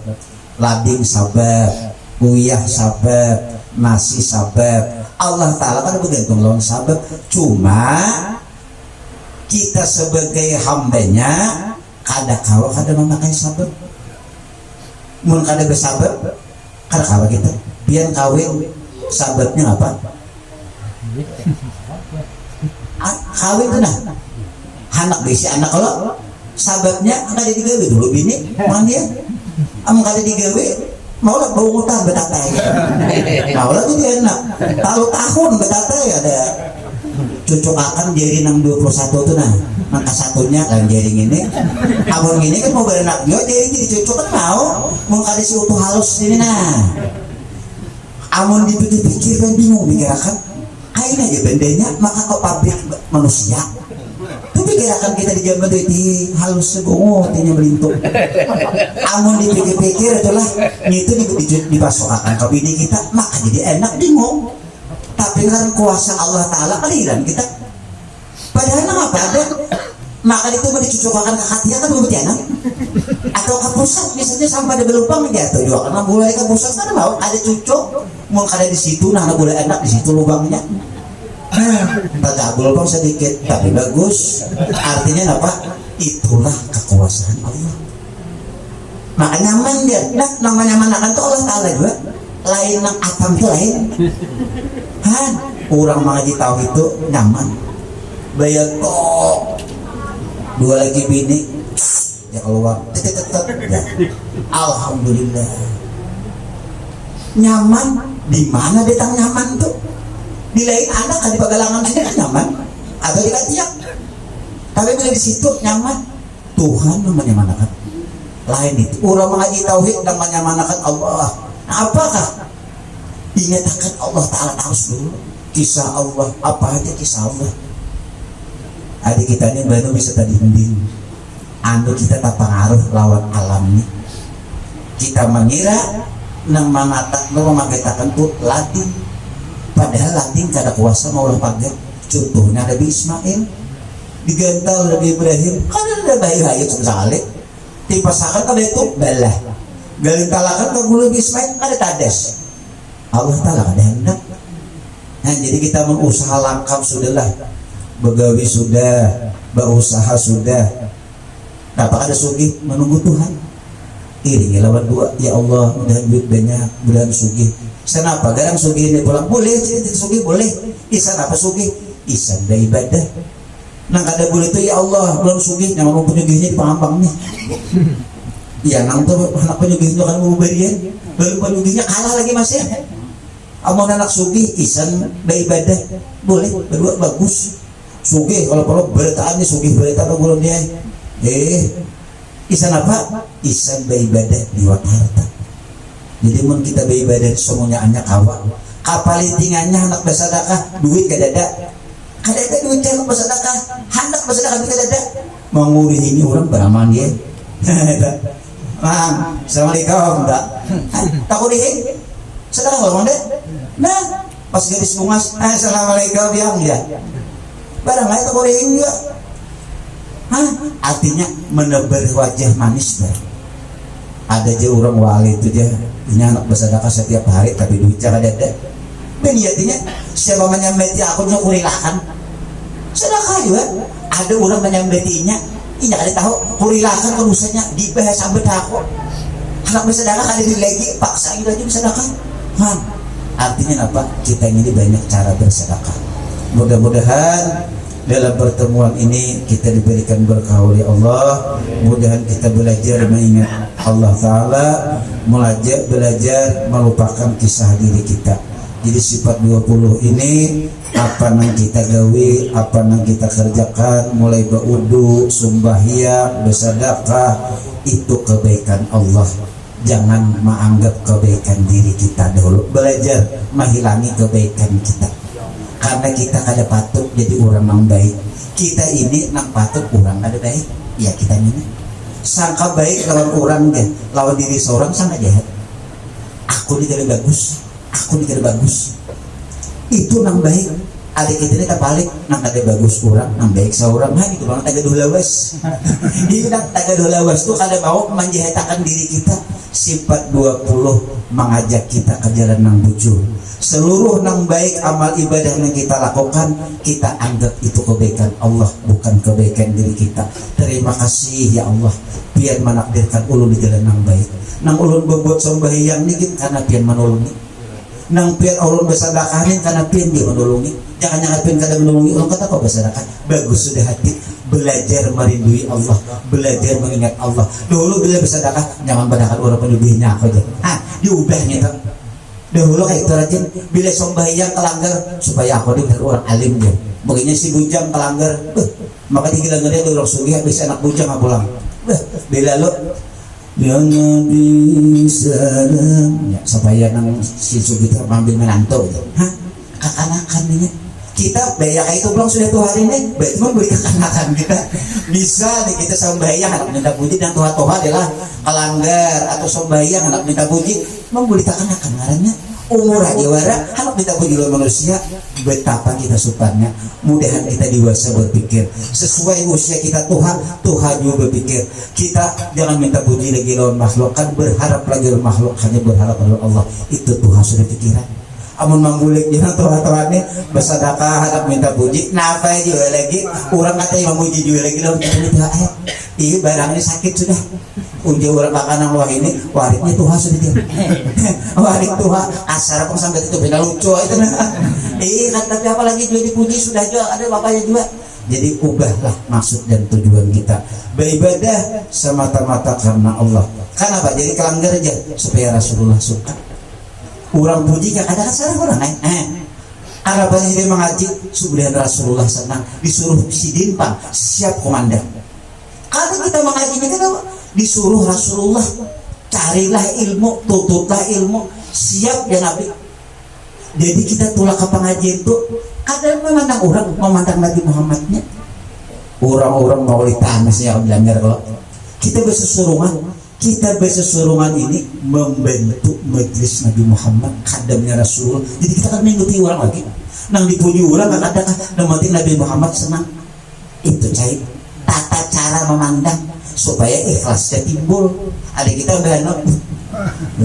Lading sabab, uyah sabab, nasi sabab. Allah Ta'ala kan bergantung lawan sabab. Cuma kita sebagai hambanya kada kawa kada memakai sabab. Mun kada bersabab kada kawa kita biar kawin sababnya apa? Kawin itu nah anak besi anak kalau sababnya kada digawe dulu bini mang dia am kada digawe mau lah bau ngutang betata ya mau lah jadi enak tahun betata ya ada cucuk akan jari 621 tuh nah maka satunya kan jaring ini abang ini kan mau berenak yo jaring jadi cucuk kan mau kada si utuh halus ini nah amun dipikir-pikir kan bingung pikirakan ain aja bendanya maka kok pabrik manusia itu pikirakan kita di zaman itu halus sebungut ini melintuk amun dipikir-pikir itulah itu dipasokakan ke bini kita maka jadi enak bingung. Tapi kan kuasa Allah Ta'ala kaliran kita padahal apa ada maka itu mau dicucukkan ke hati kan begitu enak atau ke pusat misalnya sampai ada belupang jatuh juga karena mulai ke pusat kan mau ada cucuk mau ada di situ nah boleh enak di situ lubangnya agak belupang sedikit tapi bagus artinya apa itulah kekuasaan Allah maka nyaman dia nah namanya nyaman tuh Allah Ta'ala juga lain yang atam tuh lain orang mengaji tahu itu nyaman bayar kok dua lagi bini ya keluar ya. Alhamdulillah nyaman di mana datang nyaman tuh di lain anak kan di pagalangan sini nyaman atau di katiak tapi bila di situ nyaman Tuhan menyamanakan lain itu orang mengaji tauhid dan menyamanakan Allah. Nah, apakah dinyatakan Allah Ta'ala harus dulu kisah Allah apa aja kisah Allah adik kita ini baru bisa tadi mending anu kita tak pengaruh lawan alamnya kita mengira nang manatak nang memagetakan tuh lading padahal lading kada kuasa mau lah pakai contohnya Nabi Ismail digantal Nabi Ibrahim kan ada bayi hayat sekali tipasakan kada itu balah galintalakan ke bulu Ismail kada tades Allah Ta'ala kada hendak. Nah jadi kita berusaha lengkap sudahlah begawi sudah berusaha sudah dapat ada sugih menunggu Tuhan iringi lawan dua ya Allah mudah duit banyak mudah sugih kenapa garang sugih ini pulang boleh jadi sugih boleh isan apa sugih isan dah ibadah nang kada boleh itu ya Allah belum sugih yang mau penyugihnya di pangambang nih ya nang tuh anak penyugihnya kan mau berian belum penyugihnya kalah lagi masih amun anak sugih isan beribadah boleh berdua bagus sugih kalau perlu beritaannya sugih berita atau belum dia isan apa isan beribadah liwat harta jadi mun kita beribadah semuanya hanya kawa kapalitingannya anak bersedekah duit gak ada duit anak bersedekah hendak bersedekah duit gak ada mengurih ini orang beraman dia Assalamualaikum enggak tak urihin sedekah ngomong deh nah pas garis bungas assalamualaikum yang dia barang lain tak urihin juga Artinya menebar wajah manis dah. Ada aja orang wali itu dia ini anak bersedekah setiap hari tapi duitnya kada ada. Dan artinya siapa menyambeti akunnya kurilakan sedekah juga. Ada orang menyambetinya ini kada tahu kurilakan urusannya dibahas sampai aku anak bersedekah kada dilagi paksa itu aja bersedekah. Artinya apa? Kita ini banyak cara bersedekah. Mudah-mudahan dalam pertemuan ini kita diberikan berkah oleh Allah. Mudah-mudahan kita belajar mengingat Allah Ta'ala, belajar melupakan kisah diri kita. Jadi sifat 20 ini apa yang kita gawe, apa yang kita kerjakan, mulai berwudu, sembahyang, bersedekah, itu kebaikan Allah. Jangan menganggap kebaikan diri kita dulu. Belajar menghilangi kebaikan kita. Karena kita kada patut jadi orang yang baik. Kita ini nak patut orang kada baik. Ya kita ini sangka baik lawan orang deh, lawan diri seorang sangat jahat. Aku ini kada bagus, aku ini kada bagus. Itu nang baik. Adik kita ini tak balik nang kada bagus orang, nang baik seorang. Itu bang taga lawas. Ini nang taga lawas tu kada mau menjahatakan diri kita. Sifat 20 mengajak kita ke jalan nang bujur. Seluruh nang baik amal ibadah yang kita lakukan, kita anggap itu kebaikan Allah, bukan kebaikan diri kita. Terima kasih ya Allah, biar menakdirkan ulun di jalan nang baik. Nang ulun berbuat sembahyang ni karena pian menolongi. Nang pian ulun bersedekahin karena pian dia menolongi. Jangan pian kada menolongi ulun kata kau bersedekah. Bagus sudah hati. Belajar merindui Allah, belajar mengingat Allah. Dulu bila bersedekah jangan badahkan orang penduduknya aku aja. Diubahnya tak. Dahulu kayak itu rajin bila sembahyang kelanggar supaya aku dengar orang alim dia. Begini si bujang kelanggar, maka digilang dia orang sugih habis anak bujang pulang. Bila lo ya Nabi salam ya, supaya nang si sugih itu ambil menantu aja. Kakanakan ini kita bayar itu pulang sudah tuh hari ini baik memberi kakanakan kita bisa nih kita sembahyang anak minta puji dan Tuhan adalah kelanggar atau sembahyang anak minta puji memberi kakanakan ngarannya umur aja wara anak minta puji lawan manusia betapa kita supannya. Mudahan kita dewasa berpikir sesuai usia kita. Tuhan juga berpikir kita jangan minta puji lagi lawan makhluk, kan berharap lagi lawan makhluk, hanya berharap lawan Allah. Itu Tuhan sudah pikiran. Amun manggulik jangan tuhan-tuhan ini bersedekah harap minta puji nafai juga lagi orang kata yang memuji juga lagi lawan kita ini barang ini sakit sudah uji orang makanan wah ini waritnya Tuhan sudah dia warit Tuhan asal pun sampai itu beda lucu itu kan tapi apalagi juga dipuji sudah juga ada bapaknya juga. Jadi ubahlah maksud dan tujuan kita beribadah semata-mata karena Allah. Kenapa? Jadi kelanggar aja supaya Rasulullah suka. Orang puji gak ada kasar orang Arabanya dia mengaji subuhan Rasulullah senang disuruh si dimpang siap komandan. Kalau kita mengajinya kenapa? Disuruh Rasulullah carilah ilmu, tutuplah ilmu, siap ya Nabi. Jadi kita tulak ke pengajian itu ada memandang orang memandang Nabi Muhammadnya. Orang-orang mau ditanasnya melanggar kalau kita bersesurungan. Kita bersesurungan ini membentuk majelis Nabi Muhammad, khadamnya Rasul. Jadi kita kan mengikuti orang lagi. Nang dipuji orang kan ada kan Nabi Muhammad senang. Itu cai tata cara memandang supaya ikhlasnya timbul. Ada kita udah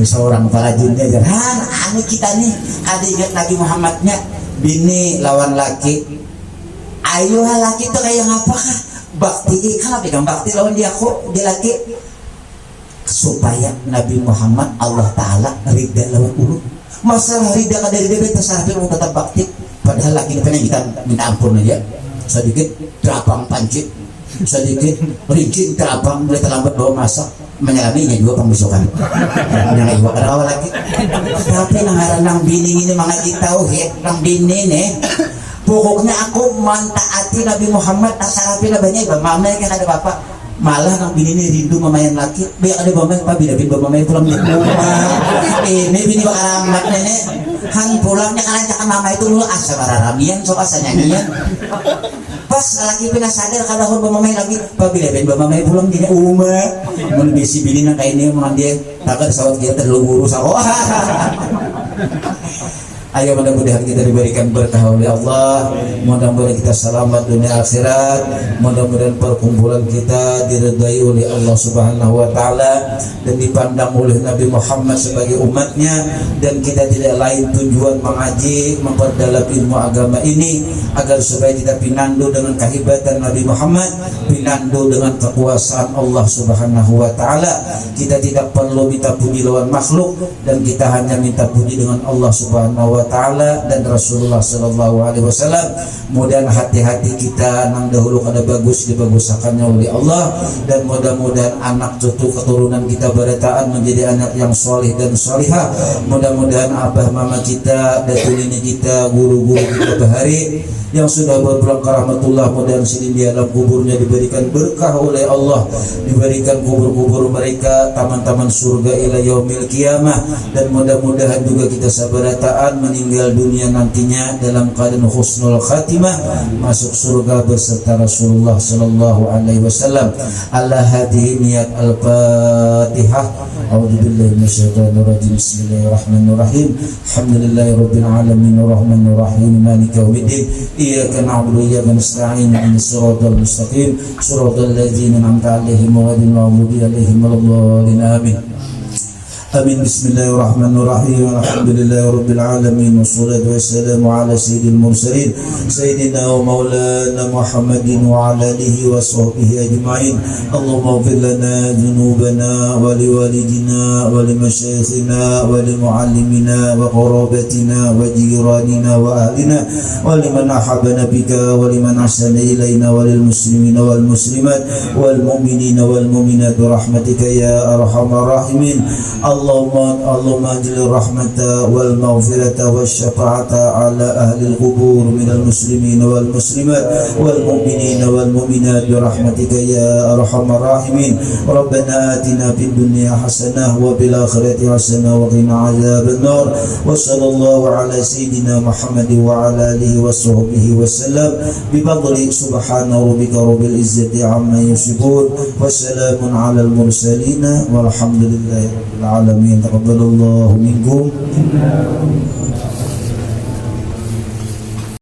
seorang parajunnya jangan anu kita nih ada ingat Nabi Muhammadnya bini lawan laki. Ayo laki itu kayak ngapakah? Bakti kan pegang bakti lawan dia kok dia laki. Supaya Nabi Muhammad Allah Ta'ala ridha lawan ulu. Masalah ridha kada ridha tersarapin mau tetap bakti. Padahal laki kita minta ampun aja. Sedikit terapang pancit, sedikit rinci terapang boleh terlambat bawa masak menyalaminya juga pembesokan. Yang ibu kada awal lagi. Tapi nang bini ini mengaji tauhid nang bini nih. Pokoknya aku mentaati Nabi Muhammad tasarapin banyak bagaimana kan ada bapak. Malah nang bini ini rindu mamayan laki biar ada mamayan pak bila mamayan pulang di rumah ini bini bakal amat nenek hang pulangnya kan aja mama itu dulu asal ramian sok asal nyanyian pas laki pina sadar kalau aku mamayan lagi pak bila mamayan pulang di rumah mau bisi bini nang kayak ini mau dia takut sawat dia terlalu buru sawah Ayo mudah-mudahan kita diberikan berkah oleh Allah, mudah-mudahan kita selamat dunia akhirat, mudah-mudahan perkumpulan kita diridai oleh Allah Subhanahu wa taala dan dipandang oleh Nabi Muhammad sebagai umatnya, dan kita tidak lain tujuan mengaji, memperdalam ilmu agama ini agar supaya kita pinandu dengan kehebatan Nabi Muhammad, pinandu dengan kekuasaan Allah Subhanahu wa taala. Kita tidak perlu minta puji lawan makhluk, dan kita hanya minta puji dengan Allah Subhanahu wa taala dan Rasulullah sallallahu alaihi wasallam. Mudah hati-hati kita nang dahulu kada bagus dibagusakannya oleh Allah, dan mudah-mudahan anak cucu keturunan kita berataan menjadi anak yang soleh dan solihah. Mudah-mudahan abah mama kita, datuk nenek kita, guru-guru kita bahari yang sudah berpulang ke rahmatullah, mudah-mudahan sini di alam kuburnya diberikan berkah oleh Allah, diberikan kubur-kubur mereka taman-taman surga ila yaumil qiyamah, dan mudah-mudahan juga kita sabarataan meninggal dunia nantinya dalam keadaan husnul khatimah, masuk surga beserta Rasulullah sallallahu alaihi wasallam. Ala hadhihi niyat al-Fatihah. A'udzubillahi minasyaitonir rajim. Bismillahirrahmanirrahim. Alhamdulillahirabbil alamin arrahmanir rahim maliki yaumiddin. Iyyaka na'budu wa iyyaka nasta'in ihdinas siratal mustaqim siratal ladzina an'amta 'alaihim ghairil maghdubi 'alaihim waladdallin. Amin. Amin. Bismillahirrahmanirrahim. Alhamdulillahirabbil alamin wassalatu wassalamu ala sayyidil mursalin sayyidina wa maulana Muhammadin wa ala alihi wa sahbihi ajma'in. Allahumma ighfir lana dhunubana wa liwalidina wa limashayikhina wa limuallimina wa qarabatina wa jiranina wa ahlina wa liman ahabbana bika wa liman ahsana ilaina wa lil muslimina wal muslimat wal mu'minina wal mu'minat bi rahmatika ya arhamar rahimin. Allahumma ajil rahmata wal maghfirata wal syafa'ata ala ahli al-qubur minal muslimin wal muslimat wal mu'minin wal mu'minat bi rahmatika ya arhamar rahimin. Rabbana atina fid dunya hasanah wa fil akhirati hasanah wa qina adzaban nar. Wa sallallahu ala sayyidina Muhammad wa ala alihi wa sahbihi wa sallam bi fadli subhana rabbika rabbil izzati amma yasifun wa salamun ala al-mursalin walhamdulillahi rabbil alamin. Taqabbalallahu minkum.